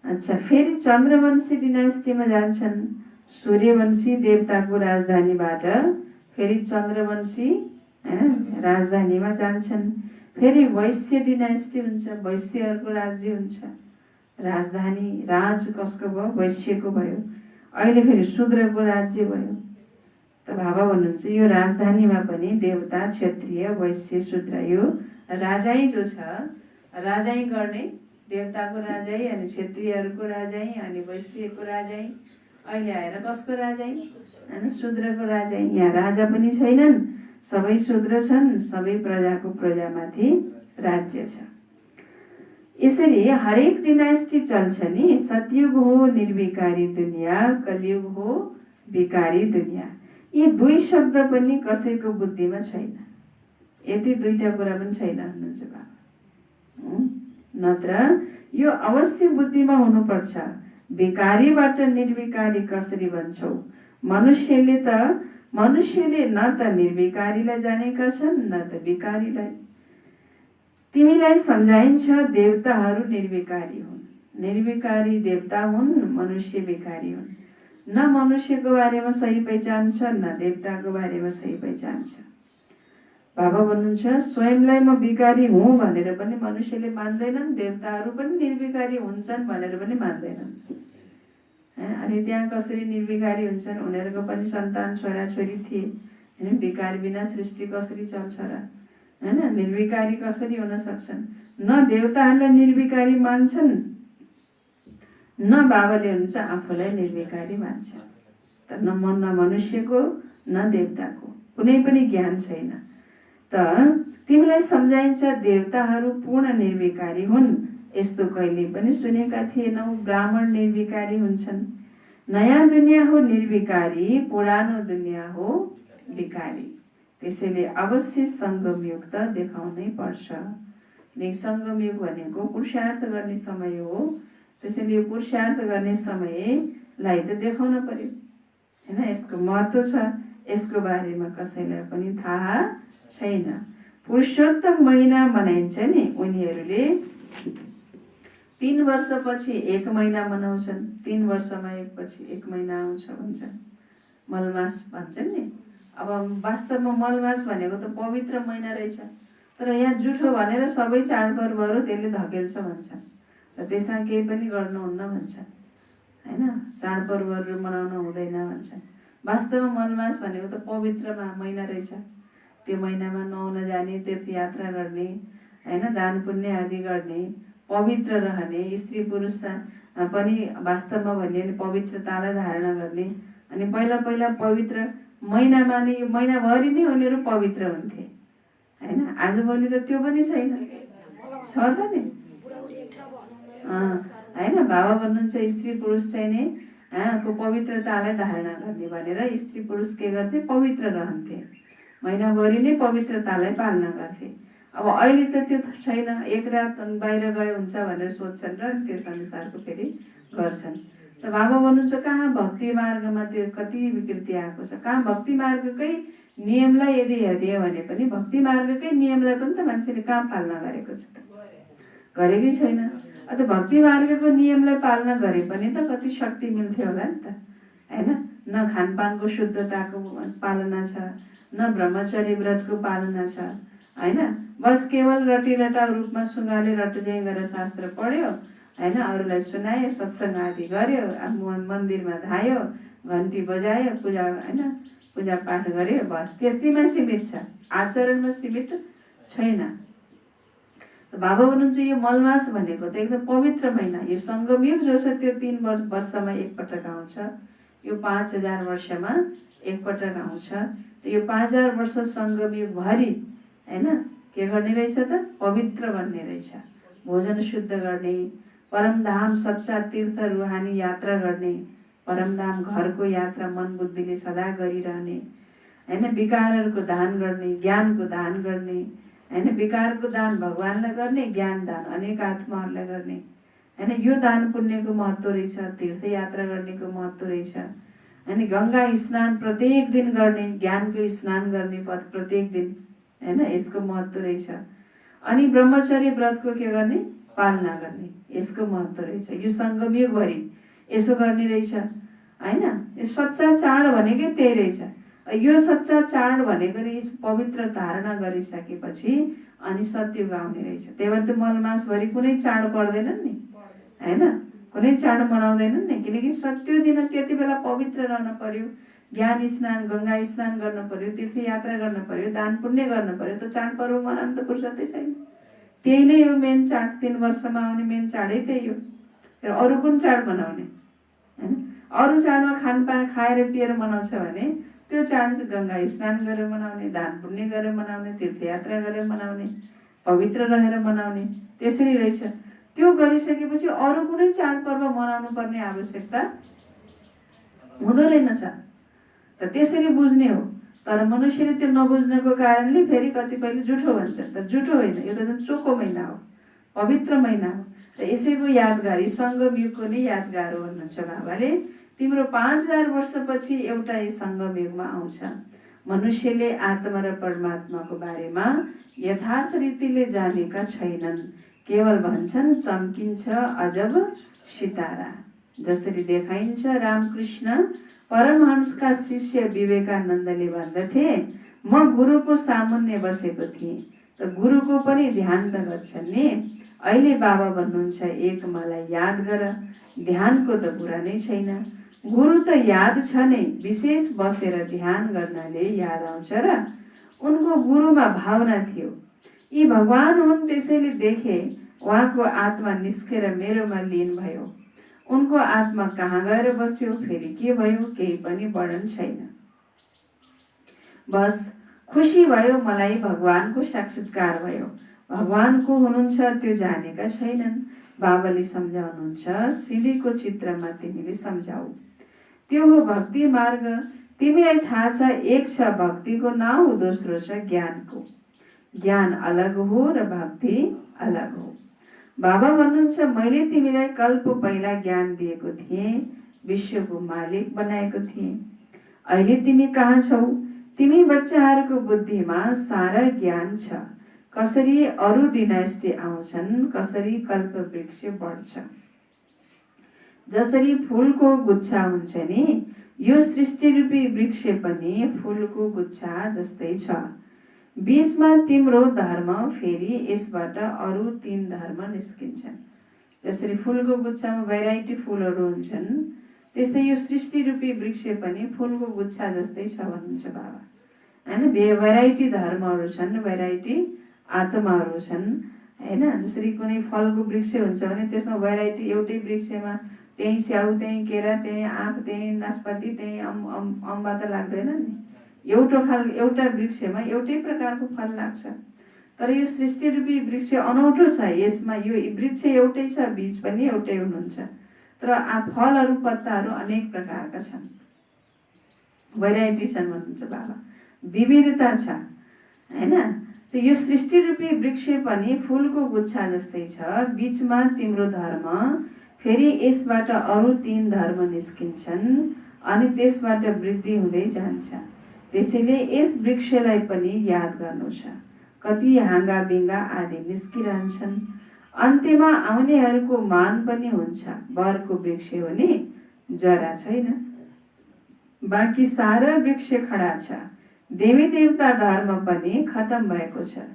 अच्छा फेरि चन्द्रवंशी डिनाइस्टीमा जान्छन् सूर्यवंशी देवताको राजधानीबाट फेरि चन्द्रवंशी राजधानीमा जान्छन् फेरि वैश्य डिनाइस्टी हुन्छ वैश्यहरूको राज्य हुन्छ राजधानी राज कसको भयो वैश्यको भयो अहिले फेरि शूद्रको राज्य भयो त बाबा भन्नुहुन्छ यो राजधानीमा पनि देवता क्षत्रिय वैश्य शूद्र यो राजाई जो छ राजाई गर्ने देवताको राजाई अनि क्षत्रियहरूको राजाई अनि वैश्यको राजाई अहिले आएर कसको राजाई हैन शूद्रको राजाई यहाँ राजा पनि छैनन् सबै शूद्र छन् सबै प्रजाको प्रजामाथि राज्य छ यसरी हरेक डिनाइस्टी चल्छ नि सतयुग हो निर्विकारी दुनिया कलियुग हो विकारी दुनिया यी दुई शब्द पनि कसैको बुद्धिमा छैन यति दुईटा कुरा पनि छैन भन्नुहुन्छ बाबा नत्र यो अवश्य बुद्धिमा हुनुपर्छ विकारीबाट निर्विकारी कसरी बन्छौ मनुष्यले न त निर्विकारीलाई जानेका छन् न त विकारीलाई तिमीलाई सम्झाइन्छ देवताहरू निर्विकारी हुन् निर्विकारी देवता हुन् मनुष्य विकारी हुन् न मनुष्यको बारेमा सही पहिचान छ, न देवताको बारेमा सही पहिचान छ। बाबा भन्नुहुन्छ स्वयंलाई म विकारी हुँ भनेर पनि मनुष्यले मान्दैनन्, देवताहरू पनि निर्विकारी हुन्छन् भनेर पनि मान्दैनन्। अनि त्यहाँ कसरी निर्विकारी हुन्छन्? उनीहरूको पनि सन्तान छोराछोरी थिए होइन। विकार बिना सृष्टि कसरी चल्छ र होइन? निर्विकारी कसरी हुन सक्छन्? न देवताहरूलाई निर्विकारी मान्छन्, न बाबाले हुन्छ आफूलाई निर्विकारी मान्छ। तर न मनुष्यको न देवताको कुनै पनि ज्ञान छैन। त तिमीलाई सम्झाइन्छ देवताहरू पूर्ण निर्विकारी हुन्, यस्तो कहिले पनि सुनेका थिएनौ। ब्राह्मण निर्विकारी हुन्छन्। नयाँ दुनियाँ हो निर्विकारी, पुरानो दुनियाँ हो विकारी। त्यसैले अवश्य सङ्गमयुग त देखाउनै पर्छ। किनकि सङ्गमयुग भनेको पुरुषार्थ गर्ने समय हो। त्यसैले यो पुरुषार्थ गर्ने समयलाई त देखाउन पर्यो होइन। यसको महत्त्व छ, यसको बारेमा कसैलाई पनि थाहा छैन। पुरुषोत्तम महिना मनाइन्छ नि, उनीहरूले 3 वर्षपछि 1 महिना मनाउँछन्। 3 वर्षमा एकपछि 1 महिना आउँछ भन्छन्, मलमास भन्छन् नि। अब वास्तवमा मलमास भनेको त पवित्र महिना रहेछ, तर यहाँ जुठो भनेर सबै चाडपर्वहरू त्यसले धकेल्छ भन्छन् र त्यसमा केही पनि गर्नुहुन्न भन्छन् होइन। चाडपर्वहरू मनाउन हुँदैन भन्छन्। वास्तवमा मलमास भनेको त पवित्र महिना रहेछ। त्यो महिनामा नुहाउन जाने, तीर्थयात्रा गर्ने होइन, दान पुण्य आदि गर्ने, पवित्र रहने, स्त्री पुरुष पनि वास्तवमा भन्ने पवित्रतालाई धारणा गर्ने। अनि पहिला पवित्र महिनामा नै, यो महिनाभरि नै उनीहरू पवित्र हुन्थे होइन। आजभोलि त त्यो पनि छैन, छ त नि होइन। बाबा भन्नुहुन्छ स्त्री पुरुष चाहिँ नि को पवित्रतालाई धारणा गर्ने भनेर स्त्री पुरुष के गर्थे? पवित्र रहन्थे, महिनाभरि नै पवित्रतालाई पालना गर्थे। अब अहिले त त्यो छैन। एक रात बाहिर गए हुन्छ भनेर सोध्छन् र त्यस अनुसारको फेरि गर्छन्। त बाबा भन्नुहुन्छ कहाँ भक्ति मार्गमा त्यो कति विकृति आएको छ। कहाँ भक्ति मार्गकै नियमलाई यदि हेर्ने भने पनि भक्ति मार्गकै नियमलाई पनि त मान्छेले कहाँ पालना गरेको छ त? गरेकै छैन। अन्त भक्ति मार्गको नियमलाई पालना गरे पनि त कति शक्ति मिल्थ्यो होला नि त होइन। न खानपानको शुद्धताको पालना छ, न ब्रह्मचर्य व्रतको पालना छ होइन। बस केवल रटिरटा रूपमा सुँगाले रटझै गरेर शास्त्र पढ्यो होइन, अरूलाई सुनायो, सत्सङ्ग आदि गर्यो, मन्दिरमा धायो, घन्टी बजायो, पूजा होइन, पूजा पाठ गर्यो, बस त्यतिमा सीमित छ, आचरणमा सीमित छैन। बाबा भन्नुहुन्छ यो मलमास भनेको त एकदम पवित्र महिना। यो सङ्गमयुग जो छ त्यो 3 वर्षमा एकपटक आउँछ। यो 5000 वर्षमा एकपटक आउँछ। यो 5000 वर्ष सङ्गमयुग भरि होइन के गर्ने रहेछ त? पवित्र बन्ने रहेछ। भोजन शुद्ध गर्ने, परमधाम सच्चा तीर्थ रुहानी यात्रा गर्ने, परमधाम घरको यात्रा मन बुद्धिले सदा गरिरहने होइन। विकारहरूको दान गर्ने, ज्ञानको दान गर्ने होइन। विकारको दान भगवानलाई गर्ने, ज्ञान दान अनेक आत्माहरूलाई गर्ने होइन। यो दान पुण्यको महत्त्व रहेछ। तीर्थयात्रा गर्नेको महत्त्व रहेछ। अनि गङ्गा स्नान प्रत्येक दिन गर्ने, ज्ञानको स्नान गर्ने प्रत्येक दिन होइन, यसको महत्त्व रहेछ। अनि ब्रह्मचर्य व्रतको के गर्ने? पालना गर्ने, यसको महत्त्व रहेछ। यो सङ्गमयुगभरि यसो गर्ने रहेछ होइन। यो सच्चा चाड भनेकै त्यही रहेछ। यो सच्चा चाड भनेको यस पवित्र धारणा गरिसकेपछि अनि सत्ययुग आउने रहेछ। त्यही भएर त मलमासभरि कुनै चाड पर्दैनन् नि होइन, कुनै चाड मनाउँदैनन् नि। किनकि सत्य दिन त्यति बेला पवित्र रहन पर्यो, ज्ञान स्नान गङ्गा स्नान गर्नु पर्यो, तीर्थयात्रा गर्नु पर्यो, दान पुण्य गर्नु पर्यो। त चाडपर्व मनाउनु त फुर्सदै छैन। त्यही नै हो मेन चाड। 3 वर्षमा आउने मेन चाडै त्यही हो। तर अरू कुन चाड मनाउने होइन? अरू चाडमा खानपान खाएर पिएर मनाउँछ भने त्यो चाड चाहिँ गङ्गा स्नान गरेर मनाउने, दान पुण्य गरेर मनाउने, तीर्थयात्रा गरेर मनाउने, पवित्र रहेर मनाउने, त्यसरी रहेछ। त्यो गरिसकेपछि अरू कुनै चाडपर्व मनाउनु पर्ने आवश्यकता हुँदो रहेनछ। त त्यसरी बुझ्ने हो। तर मनुष्यले त्यो नबुझ्नको कारणले फेरि कतिपयले जुठो भन्छ। तर जुठो होइन, यो त झन् चोखो महिना हो, पवित्र महिना हो र यसैको यादगार, सङ्गमयुगको नै यादगार हो भन्नुहुन्छ बाबाले। तिम्रो 5000 वर्षपछि एउटा यी सङ्गमयुगमा आउँछ। मनुष्यले आत्मा र परमात्माको बारेमा यथार्थ रीतिले जानेका छैनन्। केवल भन्छन् चम्किन्छ अजब सितारा जसरी देखाइन्छ रामकृष्ण परमहंसका शिष्य विवेकानन्दले भन्दथे, म गुरुको सामुन्ने बसेको थिएँ र गुरुको पनि ध्यान त गर्छन् नि। अहिले बाबा भन्नुहुन्छ, एक मलाई याद गर, ध्यानको त कुरा नै छैन। गुरु त याद छ नै, विशेष बसेर ध्यान गर्नाले याद आउँछ र उनको गुरुमा भावना थियो, यी भगवान हुन्। त्यसैले देखे उहाँको आत्मा निस्केर मेरोमा लीन भयो। उनको आत्मा कहाँ गएर बस्यो, फेरि के भयो, केही पनि वर्णन छैन। बस खुसी भयो, मलाई भगवानको साक्षात्कार भयो। भगवान को हुनुहुन्छ त्यो जानेका छैनन्। बाबाले सम्झाउनुहुन्छ, सिडीको चित्रमा तिमीले सम्झाऊ, त्यो हो भक्ति मार्ग। तिमीलाई थाहा छ, एक छ भक्तिको नाउँ, दोस्रो छ ज्ञानको। ज्ञान अलग हो र भक्ति अलग हो। बाबा भन्नुहुन्छ, मैले तिमीलाई कल्प पहिला ज्ञान दिएको थिएँ, विश्वको मालिक बनाएको थिएँ। अहिले तिमी कहाँ छौ? तिमी बच्चाहरूको बुद्धिमा सारा ज्ञान छ, कसरी अरू डिनास्टी आउँछन्, कसरी कल्प वृक्ष बढ्छ। जसरी फूलको गुच्छा हुन्छ नि, यो सृष्टि रूपी वृक्ष पनि फूलको गुच्छा जस्तै छ। बीचमा तिम्रो धर्म, फेरि यसबाट अरू 3 धर्म निस्किन्छन्। जसरी फूलको गुच्छामा भेराइटी फूलहरू हुन्छन्, त्यस्तै यो सृष्टि रूपी वृक्ष पनि फूलको गुच्छा जस्तै छ भन्नुहुन्छ बाबा, हैन। भेराइटी धर्महरू छन्, भेराइटी आत्माहरू छन्, हैन। जसरी कुनै फलको वृक्ष हुन्छ भने त्यसमा भेराइटी, एउटै वृक्षमा त्यही स्याउ, त्यही केरा, त्यही आँप, त्यही नास्पाती, त्यही अम्बा त लाग्दैन नि। एउटा वृक्षमा एउटै प्रकारको फल लाग्छ। तर यो सृष्टि रूपी वृक्ष अनौठो छ। यसमा यो वृक्ष एउटै छ, बीज पनि एउटै हुनुहुन्छ, तर फलहरू, पत्ताहरू अनेक प्रकारका छन्, भेराइटी छन् भन्नुहुन्छ बाबा, विविधता छ, हैन। त यो सृष्टि रूपी वृक्ष पनि फूलको गुच्छा जस्तै छ। बीचमा तिम्रो धर्म, फेरि यसबाट अरू 3 धर्म निस्किन्छन् अनि त्यसबाट वृद्धि हुँदै जान्छ। त्यसैले यस वृक्षलाई पनि याद गर्नु छ। कति हाँगा बिङ्गा आदि निस्किरहन्छन्, अन्त्यमा आउनेहरूको मान पनि हुन्छ। वरको वृक्ष हो नि, जरा छैन, बाँकी सारा वृक्ष खडा छ। देवी देवता धर्म पनि खतम भएको छ,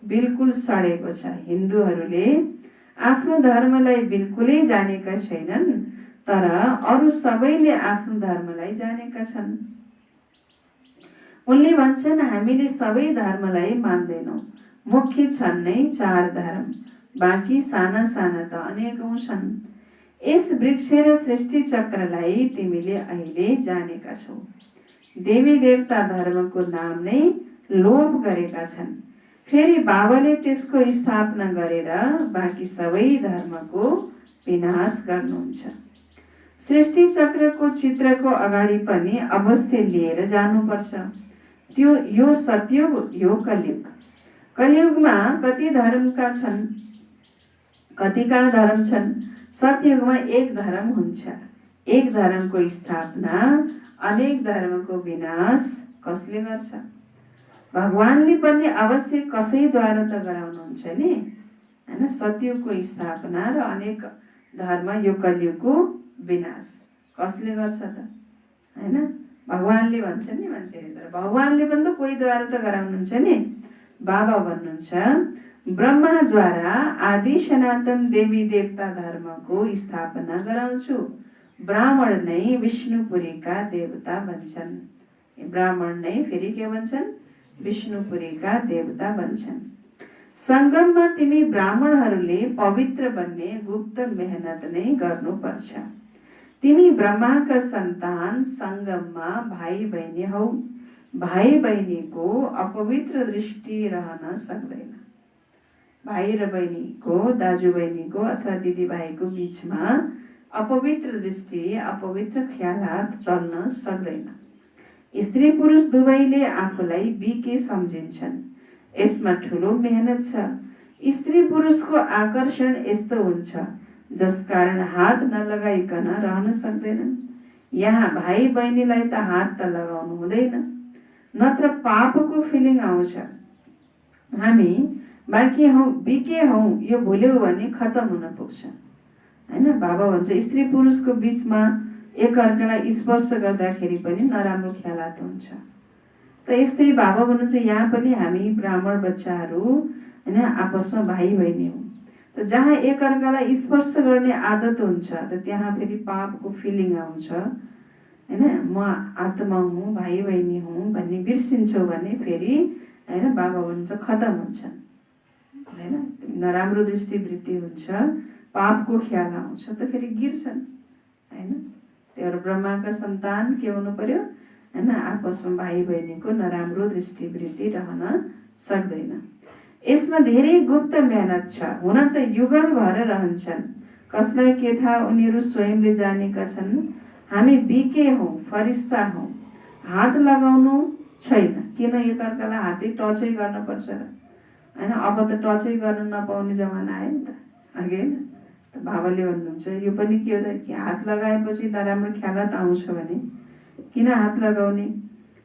बिल्कुल सडेको छ। हिन्दूहरूले आफ्नो धर्मलाई बिल्कुलै जानेका छैनन्, तर अरू सबैले आफ्नो धर्मलाई जानेका छन्। उनले भन्छन्, हामीले सबै धर्मलाई मान्दैनौँ, मुख्य छन् नै 4 धर्म, बाँकी साना साना त अनेकौं छन्। यस वृक्ष र सृष्टि चक्रलाई तिमीले अहिले जानेका छौ। देवी देवता धर्मको नाम नै लोप गरेका छन्। फेरि बाबाले त्यसको स्थापना गरेर बाँकी सबै धर्मको विनाश गर्नुहुन्छ। सृष्टि चक्रको चित्रको अगाडि पनि अवश्य लिएर जानुपर्छ। त्यो यो सतयुग, यो कलियुग। कलियुगमा कति धर्मका छन्, कतिका धर्म छन्। सतयुगमा एक धर्म हुन्छ, एक धर्मको स्थापना, अनेक धर्मको विनाश कसले गर्छ? भगवानले पनि अवश्य कसैद्वारा त गराउनुहुन्छ नि, हैन। सतयुगको स्थापना र अनेक धर्म, यो कलियुगको विनाश कसले गर्छ त, हैन। भगवानले भन्छ नि मान्छेले, तर भगवानले पनि त कोहीद्वारा त गराउनुहुन्छ नि। बाबा भन्नुहुन्छ, ब्रह्माद्वारा आदि सनातन देवी देवता धर्मको स्थापना गराउँछु। ब्राह्मण नै विष्णुपुरीका देवता भन्छन्। ब्राह्मण नै फेरि के भन्छन्? विष्णुपुरीका देवता भन्छन्। संगममा तिमी ब्राह्मणहरूले पवित्र बन्ने गुप्त मेहनत नै गर्नुपर्छ। तिमी ब्रह्माका सन्तान, संगममा भाइ बहिनी हौ। भाइ बहिनीको अपवित्र दृष्टि रहन सक्दैन। भाइ र बहिनीको, दाजु बहिनीको अथवा दिदी भाइको बीचमा अपवित्र दृष्टि, अपवित्र ख्यालात चल्न सक्दैन। स्त्री पुरुष दुवैले आफूलाई बिके सम्झिन्छन्। यसमा ठुलो मेहनत छ। स्त्री पुरुषको आकर्षण यस्तो हुन्छ जसकारण हात नलगाइकन रहन सक्दैनन्। यहाँ भाइ बहिनीलाई त हात त लगाउनु हुँदैन, नत्र पापको फिलिङ आउँछ। हामी बाँकी हौ, बिके हौ, यो भुल्यौ भने खतम हुन पुग्छ। होइन। बाबा भन्छ स्त्री पुरुषको बिचमा एकअर्कालाई स्पर्श गर्दाखेरि पनि नराम्रो ख्यालात हुन्छ। त यस्तै बाबा भन्नुहुन्छ यहाँ पनि हामी ब्राह्मण बच्चाहरू होइन आपसमा भाइ बहिनी हौँ। त जहाँ एकअर्कालाई स्पर्श गर्ने आदत हुन्छ त त्यहाँ फेरि पापको फिलिङ आउँछ होइन। म आत्मा हुँ, भाइ बहिनी हुँ भन्ने बिर्सिन्छौ भने फेरि होइन बाबा भन्नुहुन्छ खतम हुन्छ होइन। नराम्रो दृष्टिवृत्ति हुन्छ, पापको ख्याल आउँछ त फेरि गिर्छन् होइन। त्यही भएर ब्रह्माका सन्तान के हुनु पर्यो होइन, आपसमा भाइ बहिनीको नराम्रो दृष्टिवृत्ति रहन सक्दैन। यसमा धेरै गुप्त मेहनत छ। हुन त युगल भएर रहन्छन्, कसलाई के थाहा, उनीहरू स्वयंले जानेका छन्। हामी बिके हौँ, फरिस्ता हौँ, हात लगाउनु छैन। किन एकअर्कालाई हातै टचै गर्न पर्छ र होइन। अब त टचै गर्न नपाउने जमाना आयो नि त अघि होइन। त बाबाले भन्नुहुन्छ यो पनि के हो त कि हात लगाएपछि नराम्रो ख्यालात आउँछ भने किन हात लगाउने।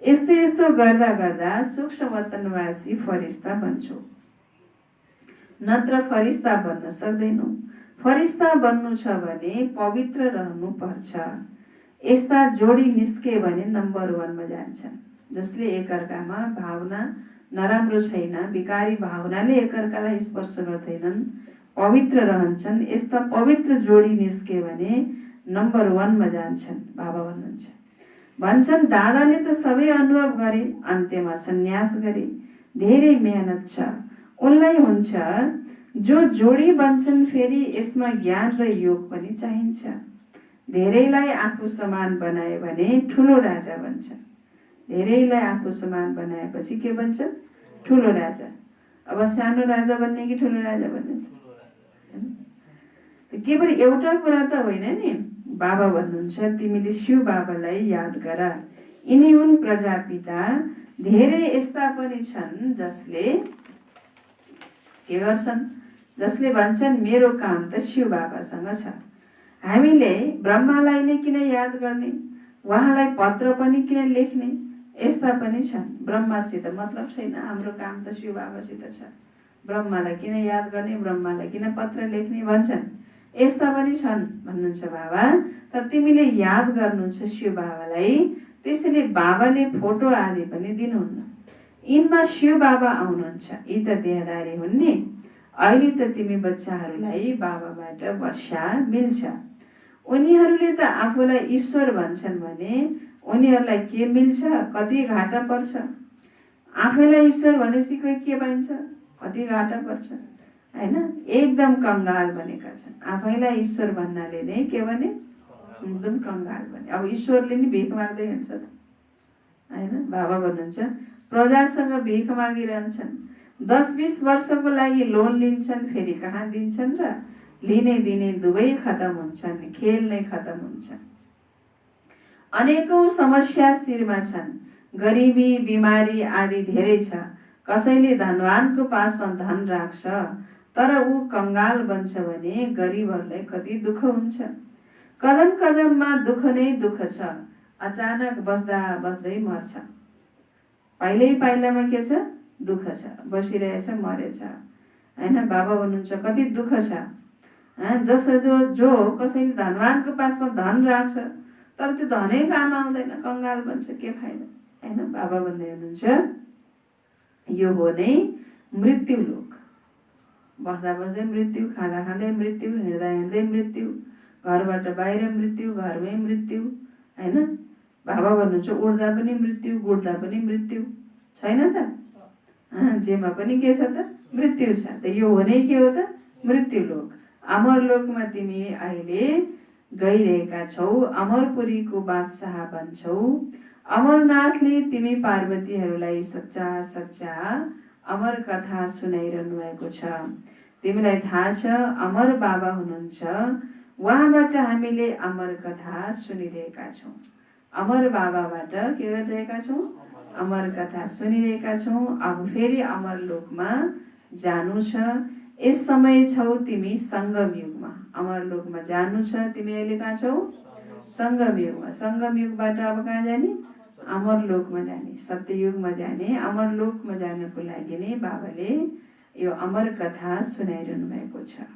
यस्तो यस्तो गर्दा गर्दा सूक्ष्म वतनवासी फरिस्ता बन्छौ, नत्र फरिस्ता बन्न सक्दैनौ। फरिस्ता बन्नु छ भने पवित्र रहनु पर्छ। यस्ता जोडी निस्के भने नम्बर 1 मा जान्छन्। जसले एकअर्कामा भावना नराम्रो छैन, विकारी भावनाले एकअर्कालाई स्पर्श गर्दैनन्, पवित्र रहन्छन्। यस्ता पवित्र जोडी निस्के भने नम्बर 1 मा जान्छन् बाबा भन्नुहुन्छ। भन्छन् दादाले त सबै अनुभव गरे, अन्त्यमा सन्यास गरे। धेरै मेहनत छ उनलाई हुन्छ। जो जोडी बन्छन् फेरि यसमा ज्ञान र योग पनि चाहिन्छ। धेरैलाई आफू समान बनाए भने ठुलो राजा बन्छन्। धेरैलाई आफू समान बनाएपछि के बन्छ, ठुलो राजा। अब सानो राजा बन्ने कि ठुलो राजा बन्ने, केवल एउटा कुरा त होइन नि। बाबा भन्नुहुन्छ तिमीले शिव बाबालाई याद गर, यिनी हुन् प्रजापिता। धेरै यस्ता पनि छन् जसले के गर्छन्, जसले भन्छन् मेरो काम त शिव बाबासँग छ। हामीले ब्रह्मालाई नै किन याद गर्ने, उहाँलाई पत्र पनि किन लेख्ने। यस्ता पनि छन्। ब्रह्मासित मतलब छैन, हाम्रो काम त शिव बाबासित छ। ब्रह्मालाई किन याद गर्ने, ब्रह्मालाई किन पत्र लेख्ने भन्छन्। यस्ता पनि छन् भन्नुहुन्छ बाबा। तर तिमीले याद गर्नुहुन्छ शिव बाबालाई, त्यसैले बाबाले फोटो आदि पनि दिनुहुन्न। यिनमा शिव बाबा आउनुहुन्छ, यी त देहदारी हुन् नि। अहिले त तिमी बच्चाहरूलाई बाबाबाट वर्षा मिल्छ। उनीहरूले त आफूलाई ईश्वर भन्छन् भने उनीहरूलाई के मिल्छ, कति घाटा पर्छ। आफैलाई ईश्वर भनेपछि के पाइन्छ, कति घाटा पर्छ होइन। एकदम कंगाल बनेका छन्। आफैलाई ईश्वर भन्नाले नै के भने एकदम कंगाल बने। अब ईश्वरले नि भिख माग्दै हुन्छ त होइन। बाबा भन्नुहुन्छ प्रजासँग भिख मागिरहन्छन्, 10-20 वर्षको लागि लोन लिन्छन्, फेरि कहाँ दिन्छन् र लिने दिने दुवै खतम हुन्छन्, खेल नै खतम हुन्छ। अनेकौं समस्या शिरमा छन्, गरिबी बिमारी आदि धेरै छ। कसैले धनवानको पासमा धन राख्छ तर ऊ कंगाल बन्छ भने गरिबहरूलाई कति दुःख हुन्छ। कदम कदममा दुःख नै दुःख छ, अचानक बस्दा बस्दै मर्छ। पहिल्यै पाइलामा के छ, दुःख छ, बसिरहेछ मरेछ होइन। बाबा भन्नुहुन्छ कति दुःख छ। जो कसैले धनवानको पासमा धन राख्छ तर त्यो धनै काम आउँदैन, कंगाल बन्छ, के फाइदा होइन। बाबा भन्दै हुनुहुन्छ यो हो नै मृत्यु लोक। बस्दा बस्दै मृत्यु, खाँदा खाँदै मृत्यु, हिँड्दा हिँड्दै मृत्यु, घरबाट बाहिर मृत्यु, घरमै मृत्यु होइन। बाबा भन्नुहुन्छ उड्दा पनि मृत्यु, गुड्दा पनि मृत्यु, छैन त। जेमा पनि के छ त, मृत्यु छ। त यो हो नै के हो त, मृत्यु लोक। अमर लोकमा तिमी अहिले गइरहेका छौ, अमरपुरीको बादशाह बन्छौ। अमरनाथले तिमी पार्वतीहरूलाई सच्चा सच्चा अमर कथा सुनाइरहनु भएको छ। तिमीलाई थाहा छ अमर बाबा हुनुहुन्छ, उहाँबाट हामीले अमर कथा सुनिरहेका छौँ। अमर बाबाबाट के गरिरहेका छौँ, अमर कथा सुनिरहेका छौँ। अब फेरि अमर लोकमा जानु छ। यस समय छौ तिमी संगम युगमा, अमर लोकमा जानु छ। तिमी अहिले कहाँ छौ, संगम युगमा। संगम युगबाट अब कहाँ जाने, अमर लोकमा जाने, सत्ययुगमा जाने। अमर लोकमा जानको लागि नै बाबाले यो अमर कथा सुनाइरहनु भएको छ।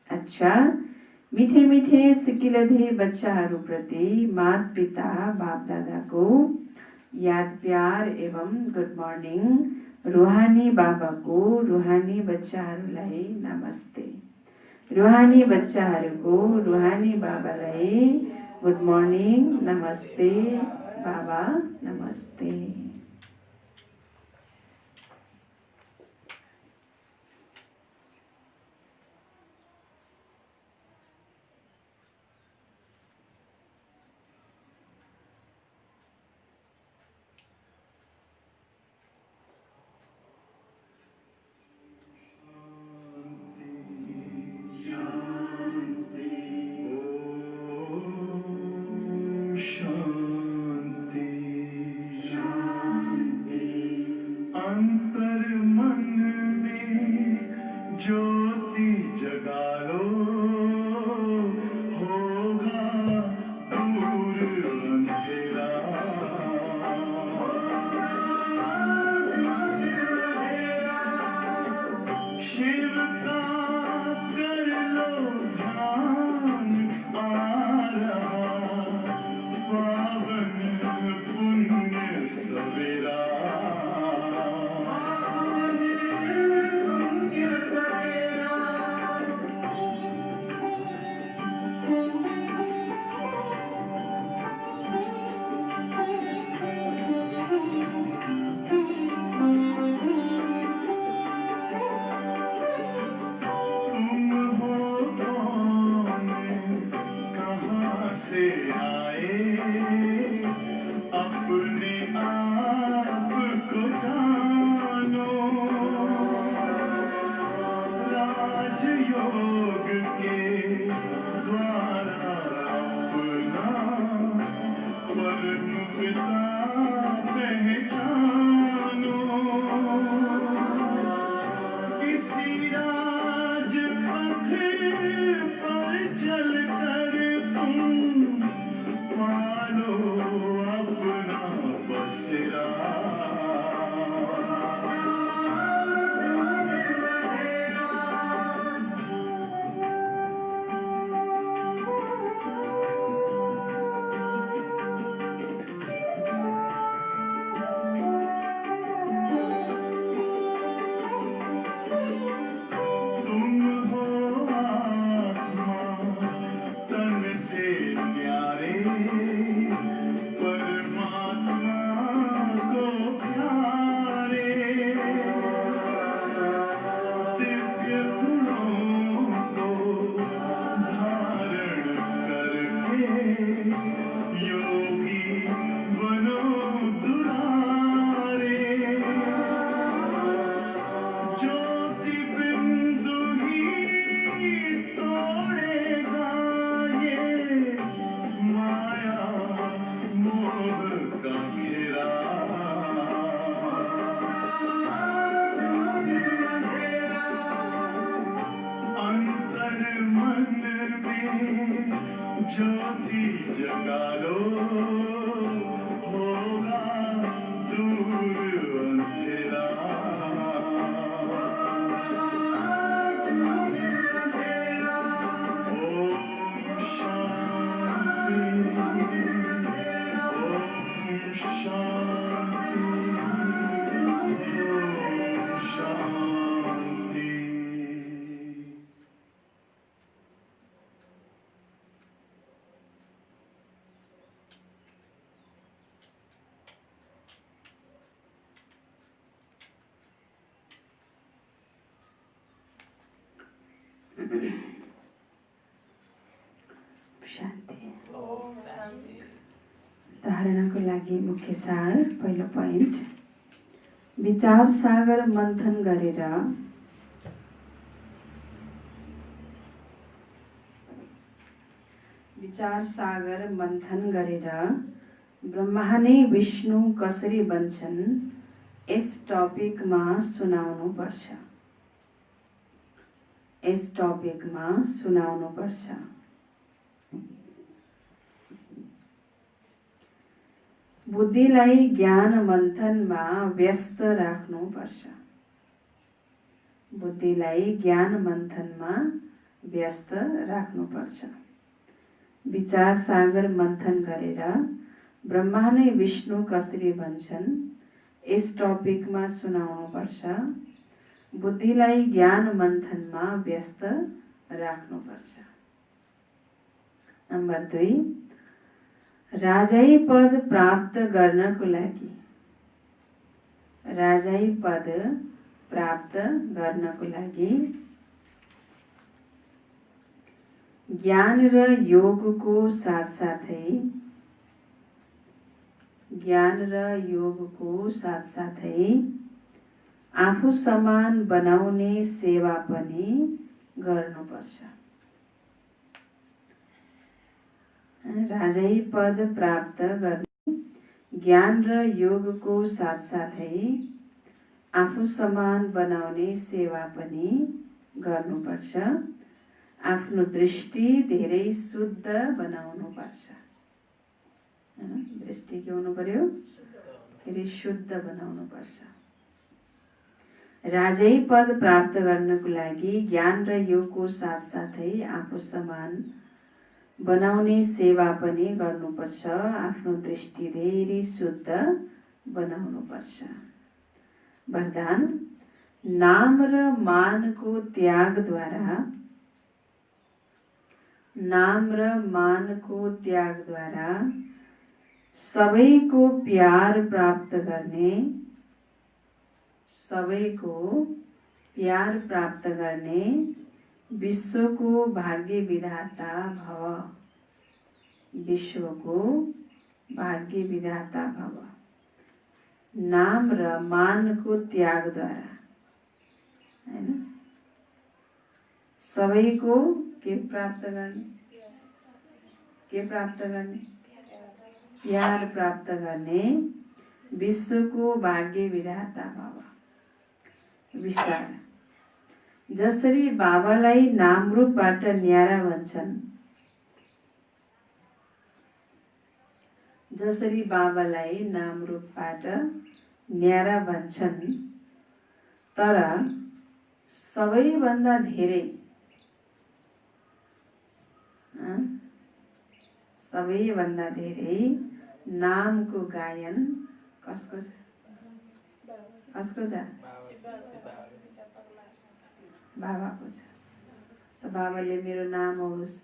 अच्छा, मिठे मिठे सिकिलधे बच्चाहरूप्रति माता पिता बाप दादाको याद प्यार एवं गुड मर्निङ। रुहानी बाबाको रुहानी बच्चाहरूलाई नमस्ते। रुहानी बच्चाहरूको रुहानी बाबालाई गुड मर्निङ, नमस्ते बाबा, नमस्ते। शान्ति। धारणाको लागि मुख्य सार। पहिलो पोइन्ट, विचार सागर मन्थन गरेर ब्रह्मा नै विष्णु कसरी बन्छन् यस टपिकमा सुनाउनु पर्छ। बुद्धिलाई ज्ञान मन्थनमा व्यस्त राख्नुपर्छ। व्यस्त राख्नुपर्छ। विचार सागर मन्थन गरेर ब्रह्मा नै विष्णु कसरी भन्छन् यस टपिकमा सुनाउनुपर्छ। बुद्धिलाई ज्ञान मन्थनमा व्यस्त राख्नुपर्छ। नम्बर 2, राजाई पद प्राप्त गर्नको लागि ज्ञान र योगको साथसाथै आफू समान बनाउने सेवा पनि गर्नुपर्छ। राजाई पद प्राप्त गर्ने ज्ञान र योगको साथसाथै आफू समान बनाउने सेवा पनि गर्नुपर्छ। आफ्नो दृष्टि धेरै शुद्ध बनाउनुपर्छ। दृष्टि के हुनु पर्यो? धेरै शुद्ध बनाउनुपर्छ। राजै पद प्राप्त गर्नको लागि ज्ञान र योगको साथसाथै आफू समान बनाउने सेवा पनि गर्नुपर्छ। आफ्नो दृष्टि धेरै शुद्ध बनाउनुपर्छ। वरदान: नाम र मानको त्यागद्वारा सबैको प्यार प्राप्त गर्ने विश्वको भाग्य विधाता भव। नाम र मानको त्यागद्वारा, हैन? सबैको के प्राप्त गर्ने? प्यार प्राप्त गर्ने विश्वको भाग्य विधाता भव। विस्तार: जसरी बाबालाई नामरूपबाट न्यारा भन्छन्, तर सबैभन्दा धेरै नामको गायन कसको छ? बाबाको छ। त बाबाले मेरो नाम होस्,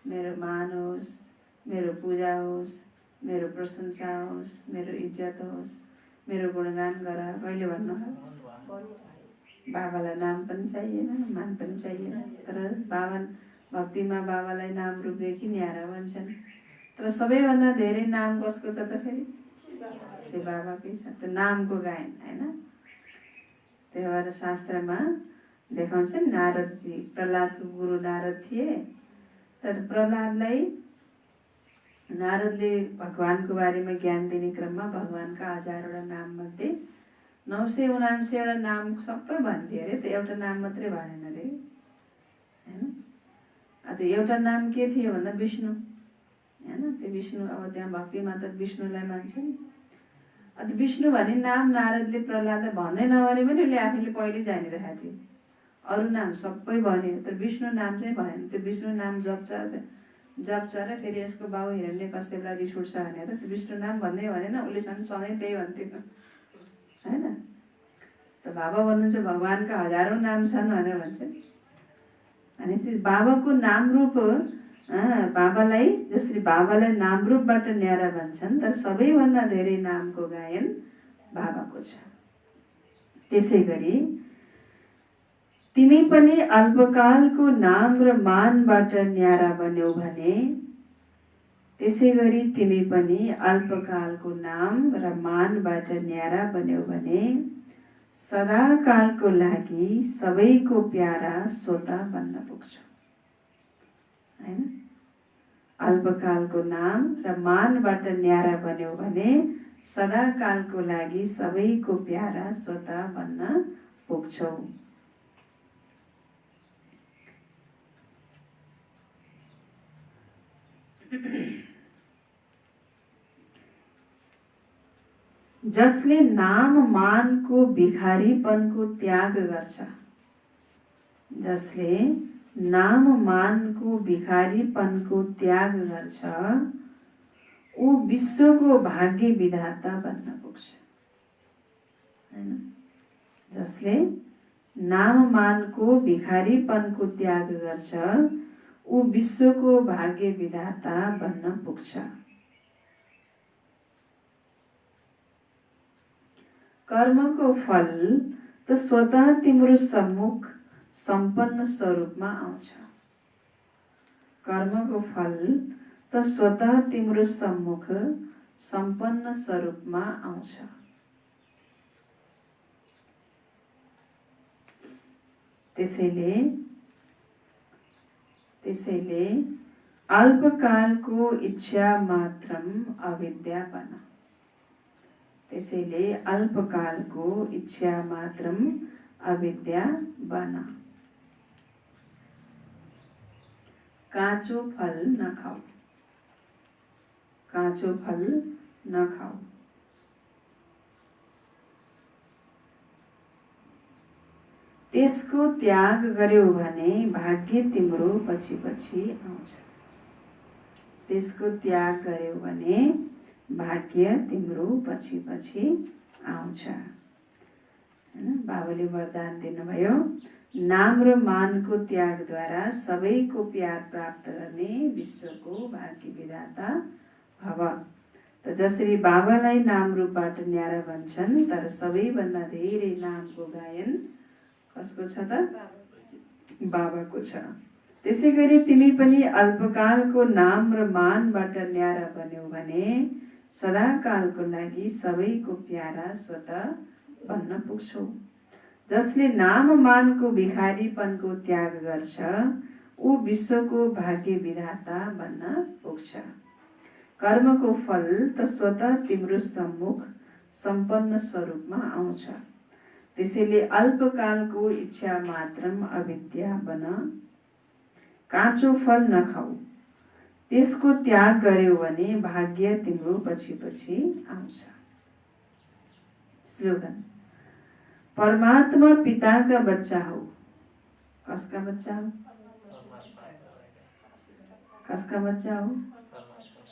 मेरो मान होस्, मेरो पूजा होस्, मेरो प्रशंसा होस्, मेरो इज्जत होस्, मेरो गुणगान गर, कहिले भन्नु? बाबालाई नाम पनि चाहिएन, मान पनि चाहिएन, तर बाबा भक्तिमा बाबालाई नाम रूपदेखि न्यारा भन्छन्। तर सबैभन्दा धेरै नाम कसको छ त फेरि? त्यो बाबाकै छ। त्यो नामको गायन, हैन? त्यही भएर शास्त्रमा देखाउँछन् नारदजी, प्रहलादको गुरु नारद थिए, तर नारदले भगवानको बारेमा ज्ञान दिने क्रममा भगवानका हजारवटा नाम मध्ये 979 वटा नाम सबै भनिदिए अरे, त एउटा नाम मात्रै भनेन अरे, हैन? अब एउटा नाम के थियो भन्दा विष्णु, हैन? त्यो विष्णु, अब त्यहाँ भक्तिमा त विष्णुलाई मान्छन्। अब विष्णु भन्ने नाम नारदले प्रहलादलाई भन्दै नभने पनि उसले आफैले पहिले जानिरहेको थियो। अरू नाम सबै भन्यो, तर विष्णु नाम चाहिँ भनेन। त्यो विष्णु नाम जप्छ र फेरि यसको बाउ हिरण्यकश्यपलाई रिस उठ्छ भनेर त्यो विष्णु नाम भन्दै भनेन, उसले सधैँ त्यही भन्थ्यो, हैन? त बाबा भन्नुहुन्छ भगवानका हजारौं नाम छन् भनेर भन्छ। भनेपछि बाबाको नामरूप, जसरी बाबालाई नामरूपबाट न्यारा भन्छन्, तर सबैभन्दा धेरै नामको गायन बाबाको छ। त्यसै गरी तिमी पनि अल्पकालको नाम र मानबाट न्यारा बन्यौ भने, सदाकालको लागि सबैको प्यारा श्रोता बन्न पुग्छौ, हैन? अल्पकालको नाम र मानबाट न्यारा बन्यौ भने सदाकालको लागि सबैको प्यारा श्रोता बन्न पुग्छौ। जसले नाम मानको भिखारीपनको त्याग गर्छ, नाम मानको भिखारीपनको त्याग गर्छ ऊ विश्वको भाग्य विधाता बन्न पुग्छ। हैन? जसले नाम मानको भिखारीपनको त्याग गर्छ ऊ विश्वको भाग्य विधाता बन्न पुग्छ। कर्मको फल त स्वतः तिम्रो सम्मुख सम्पन्न स्वरूपमा आउँछ। कर्मको फल त स्वतः तिम्रो सम्मुख सम्पन्न स्वरूपमा आउँछ। त्यसैले अल्पकालको इच्छा मात्रम अविद्या बन। त्यसैले अल्पकालको इच्छा मात्रम अविद्या बन। काँचो फल नखाऊ। काँचो फल नखाऊ। त्यसको त्याग गर्यौ भने भाग्य तिम्रो पछि पछि आउँछ। त्यसको त्याग गर्यौ भने भाग्य तिम्रो पछि पछि आउँछ। हैन? बाबाले वरदान दिनुभयो, नाम र मानको त्यागद्वारा सबैको प्यार प्राप्त गर्ने विश्वको भाग्य विधाता भव। त जसरी बाबालाई नाम रूपबाट न्यारा भन्छन्, तर सबैभन्दा धेरै नामको गायन कसको छ त? बाबाको छ। त्यसै गरी तिमी पनि अल्पकालको नाम र मानबाट न्यारा बन्यौ भने सदाकालको लागि सबैको प्यारा स्वतः बन्न पुग्छौ। जसले नाम मानको भिखारीपनको त्याग गर्छ ऊ विश्वको भाग्य विधाता बन्न पुग्छ। कर्मको फल त स्वतः तिम्रो सम्मुख सम्पन्न स्वरूपमा आउँछ। त्यसैले अल्पकालको इच्छा मात्रम अविद्या बन। काँचो फल नखाऊ। त्यसको त्याग गर्यौ भने भाग्य तिम्रो पछि पछि आउँछ। स्लोगन, परमात्मा पिताका बच्चा हौ। कसका बच्चा हौ? कसका बच्चा हौ?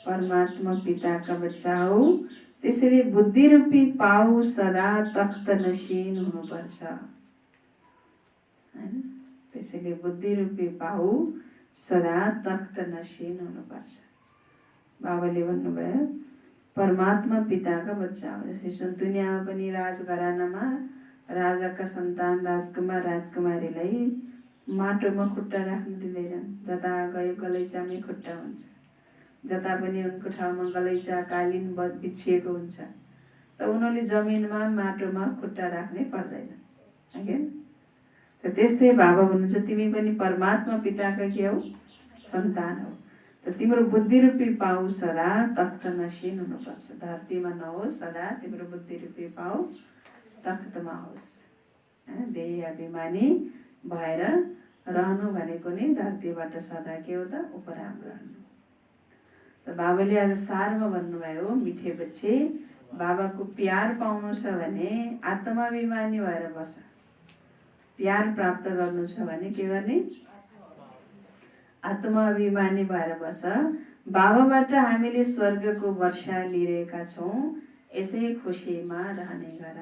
परमात्मा पिताका बच्चा हौ। त्यसैले बुद्धि रूपी पाउ सदा तख्त नशीन हुनुपर्छ। हैन? त्यसैले बुद्धि रूपी पाउ सदा तख्त नशीन हुनुपर्छ। बाबाले भन्नुभयो परमात्मा पिताका बच्चा हो। जसरी दुनियाँमा पनि राजघरानामा राजाका सन्तान राजकुमार राजकुमारीलाई माटोमा खुट्टा राख्न दिँदैनन्। जता गयो गलैँचामै खुट्टा हुन्छ। जता पनि उनको ठाउँमा गलैँचा कालीन बिछिएको हुन्छ, त उनीहरूले जमिनमा माटोमा खुट्टा राख्नै पर्दैन। हैन? त त्यस्तै बाबा भन्नुहुन्छ तिमी पनि परमात्मा पिताका के हौ? सन्तान हौ। त तिम्रो बुद्धि रूपी पाउ सदा तख्त नशीन हुनुपर्छ। धरतीमा नहोस्, सदा तिम्रो बुद्धि रूपी पाउ तख्तमा होस्। देही अभिमानी भएर रहनु भनेको नै धरतीबाट सदा के हो त? उपराम रहनु। त बाबाले आज सारमा भन्नुभयो, मिठे बच्चे बाबाको प्यार पाउनु छ भने आत्माभिमानी भएर बस। प्यार प्राप्त गर्नु छ भने के गर्ने? आत्माभिमानी भएर बस। बाबाबाट हामीले स्वर्गको वर्षा लिइरहेका छौँ, यसै खुसीमा रहने गर।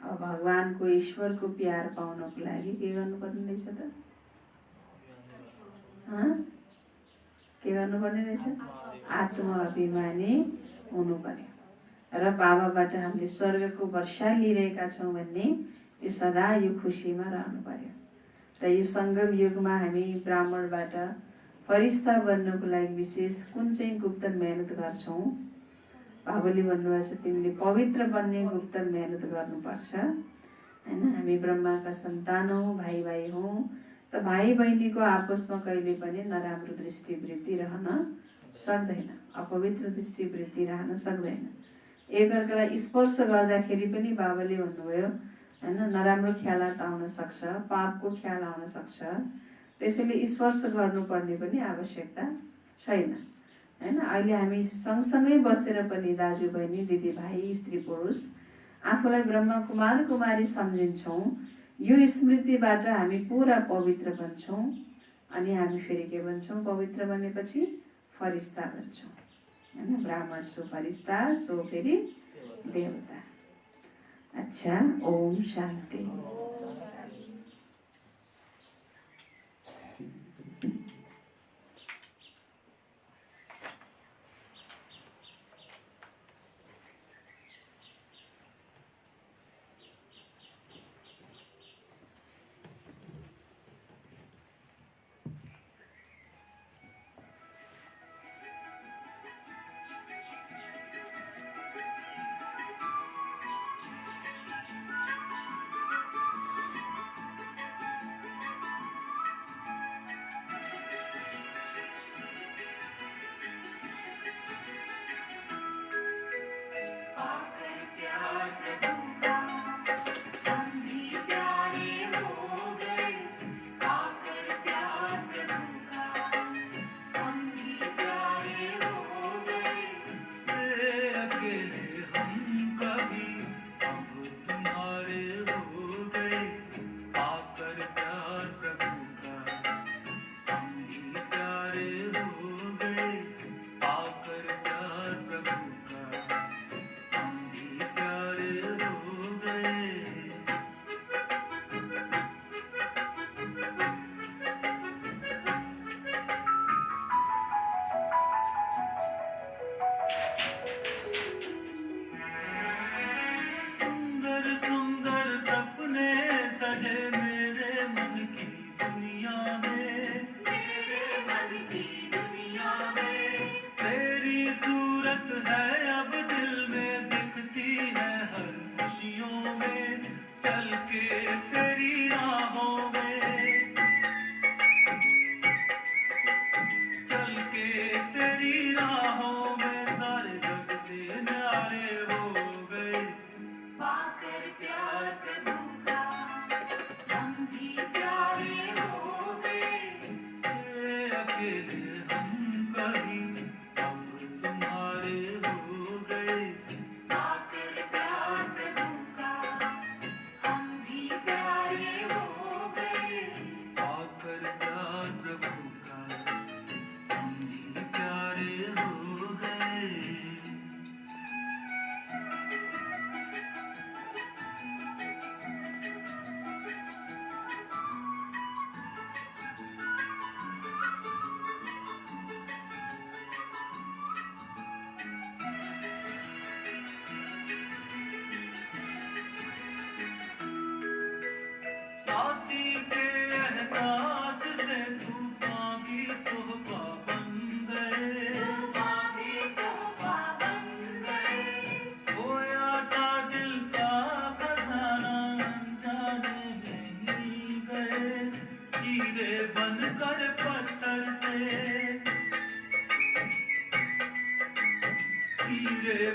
अब भगवानको ईश्वरको प्यार पाउनको लागि के गर्नुपर्ने रहेछ त? के गर्नुपर्ने रहेछ? आत्माभिमानी हुनु पर्यो। र बाबाबाट हामीले स्वर्गको वर्षा लिइरहेका छौँ भन्ने यो सदा यो खुसीमा रहनु पर्यो। र यो सङ्गम युगमा हामी ब्राह्मणबाट फरिस्ता बन्नको लागि विशेष कुन चाहिँ गुप्त मेहनत गर्छौँ? बाबाले भन्नुभएको छ तिमीले पवित्र बन्ने गुप्त मेहनत गर्नुपर्छ। हैन? हामी ब्रह्माका सन्तान हौँ, भाइ भाइ हौँ। त भाइ बहिनीको आपसमा कहिले पनि नराम्रो दृष्टिवृत्ति रहन सक्दैन। अपवित्र दृष्टिवृत्ति रहन सक्दैन। एकअर्कालाई स्पर्श गर्दाखेरि पनि बाबाले भन्नुभयो हैन, नराम्रो ख्यालात आउन सक्छ, पापको ख्याल आउन सक्छ। त्यसैले स्पर्श गर्नुपर्ने पनि आवश्यकता छैन। हैन? अहिले हामी सँगसँगै बसेर पनि दाजु बहिनी दिदी भाइ स्त्री पुरुष आफूलाई ब्रह्मा कुमार कुमारी सम्झिन्छौँ। यो स्मृतिबाट हामी पुरा पवित्र बन्छौँ अनि हामी फेरि के भन्छौँ? पवित्र बनेपछि फरिस्ता बन्छौँ हैन। ब्राह्मण सो फरिस्ता सो फेरि देवता। अच्छा, ओम शान्ति।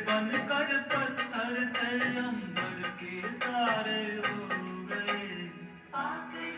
बनकर पत्थर से अंबर के तारे हो गए।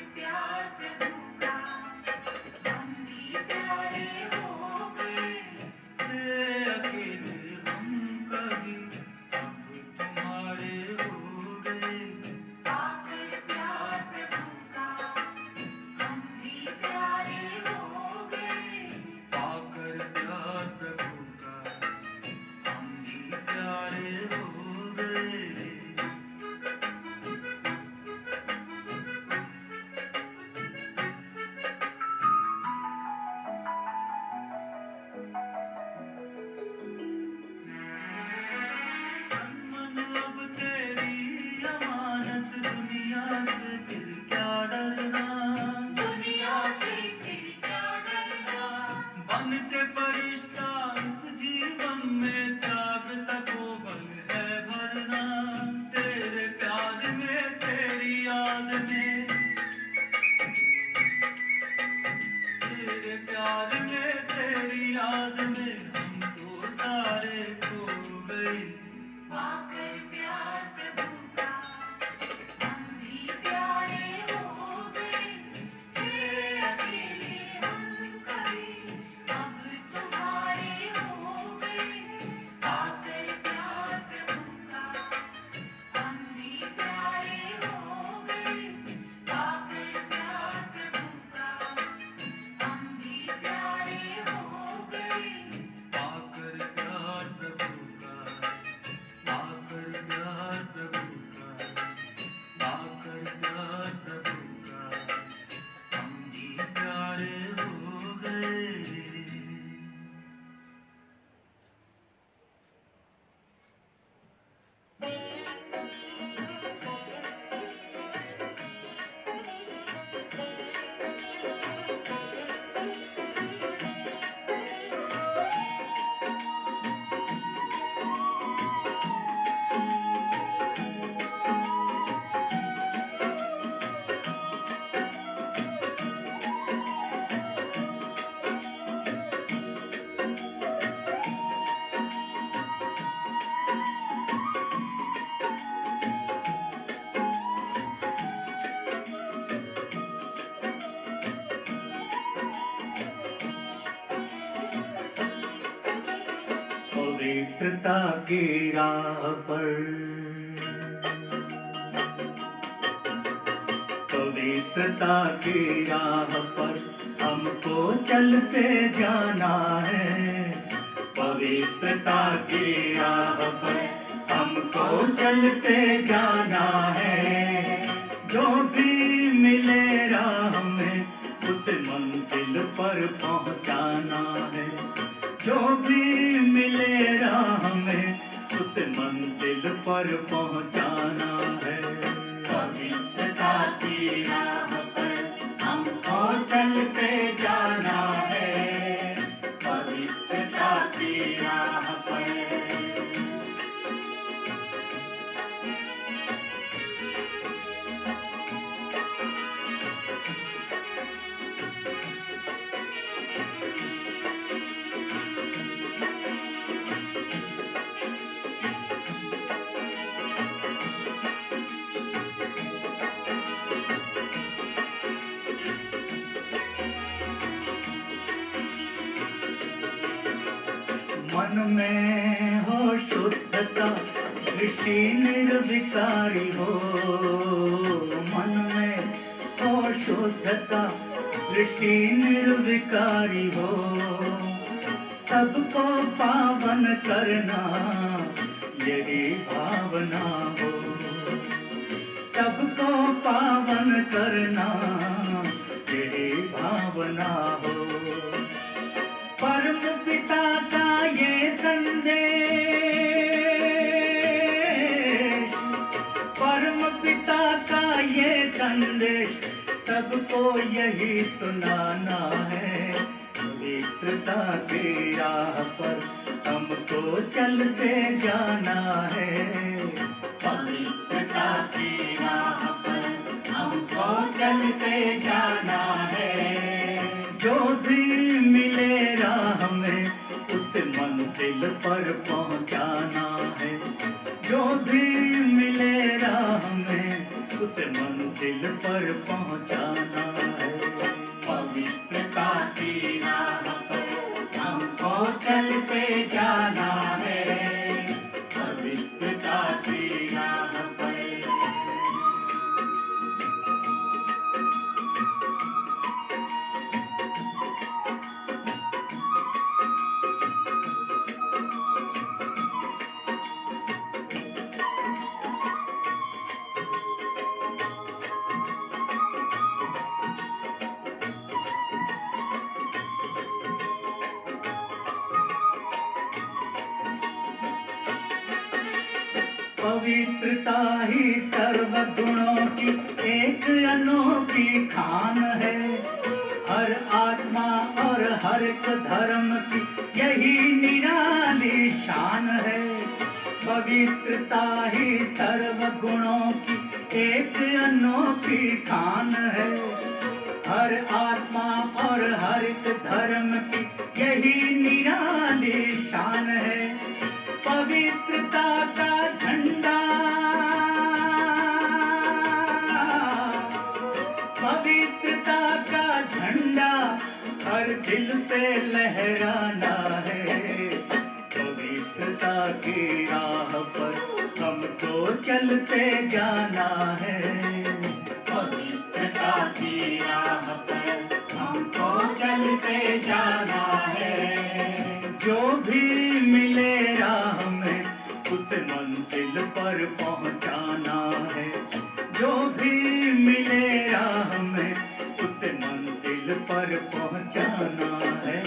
पवित्रता की राह पर, पवित्रता की राह पर हमको चलते जाना है। पवित्रता की राह पर हमको चलते जाना है। जो भी मिले राह में उस मंजिल पर पहुंचाना है। जो भी मिले राह में उस मंजिल पर पहुंचाना है। पवित्रता की राह पर हमको चलते जाना है। पवित्रता की राह पर। मन में हो शुद्धता, दृष्टि निर्विकारी हो। मन में हो शुद्धता, दृष्टि निर्विकारी हो। सबको पावन करना यही भावना हो। सबको पावन करना यही भावना हो। परम पिता का ये संदेश, परम पिता का ये संदेश सबको यही सुनाना है। पवित्रता की राह पर हमको चलते जाना है। पवित्रता की राह पर हमको चलते जाना है। जो भी मिले राह में उस मंजिल पर पहुंचाना है। जो भी मिले राह में उस मंजिल पर पहुंचाना है। पवित्रता की राह पर हमको चलते जाना है। पवित्रता की राह पर। पवित्रता ही सर्व गुणों की एक अनोखी खान है। हर आत्मा और हर एक धर्म की यही निराली शान है। पवित्रता ही सर्व गुणों की एक अनोखी खान है। हर आत्मा और हर एक धर्म की यही निराली शान है। पवित्रता का झंडा, पवित्रता का झंडा हर दिल पे लहराना है। पवित्रता की राह पर हमको चलते जाना है। पवित्रता की राह पर हमको चलते जाना है। जो भी मिले राह में उस मंजिल पर पहुंचाना है। जो भी मिले राह में उस मंजिल पर पहुंचाना है।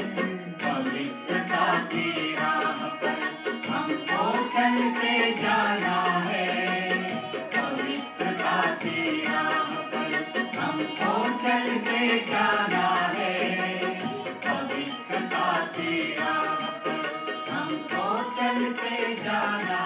पवित्रता की राह पर हमको चलते जाना है। पवित्रता की राह पर हमको चलते जाना है। पवित्रता की राह पर हमको चलते जाना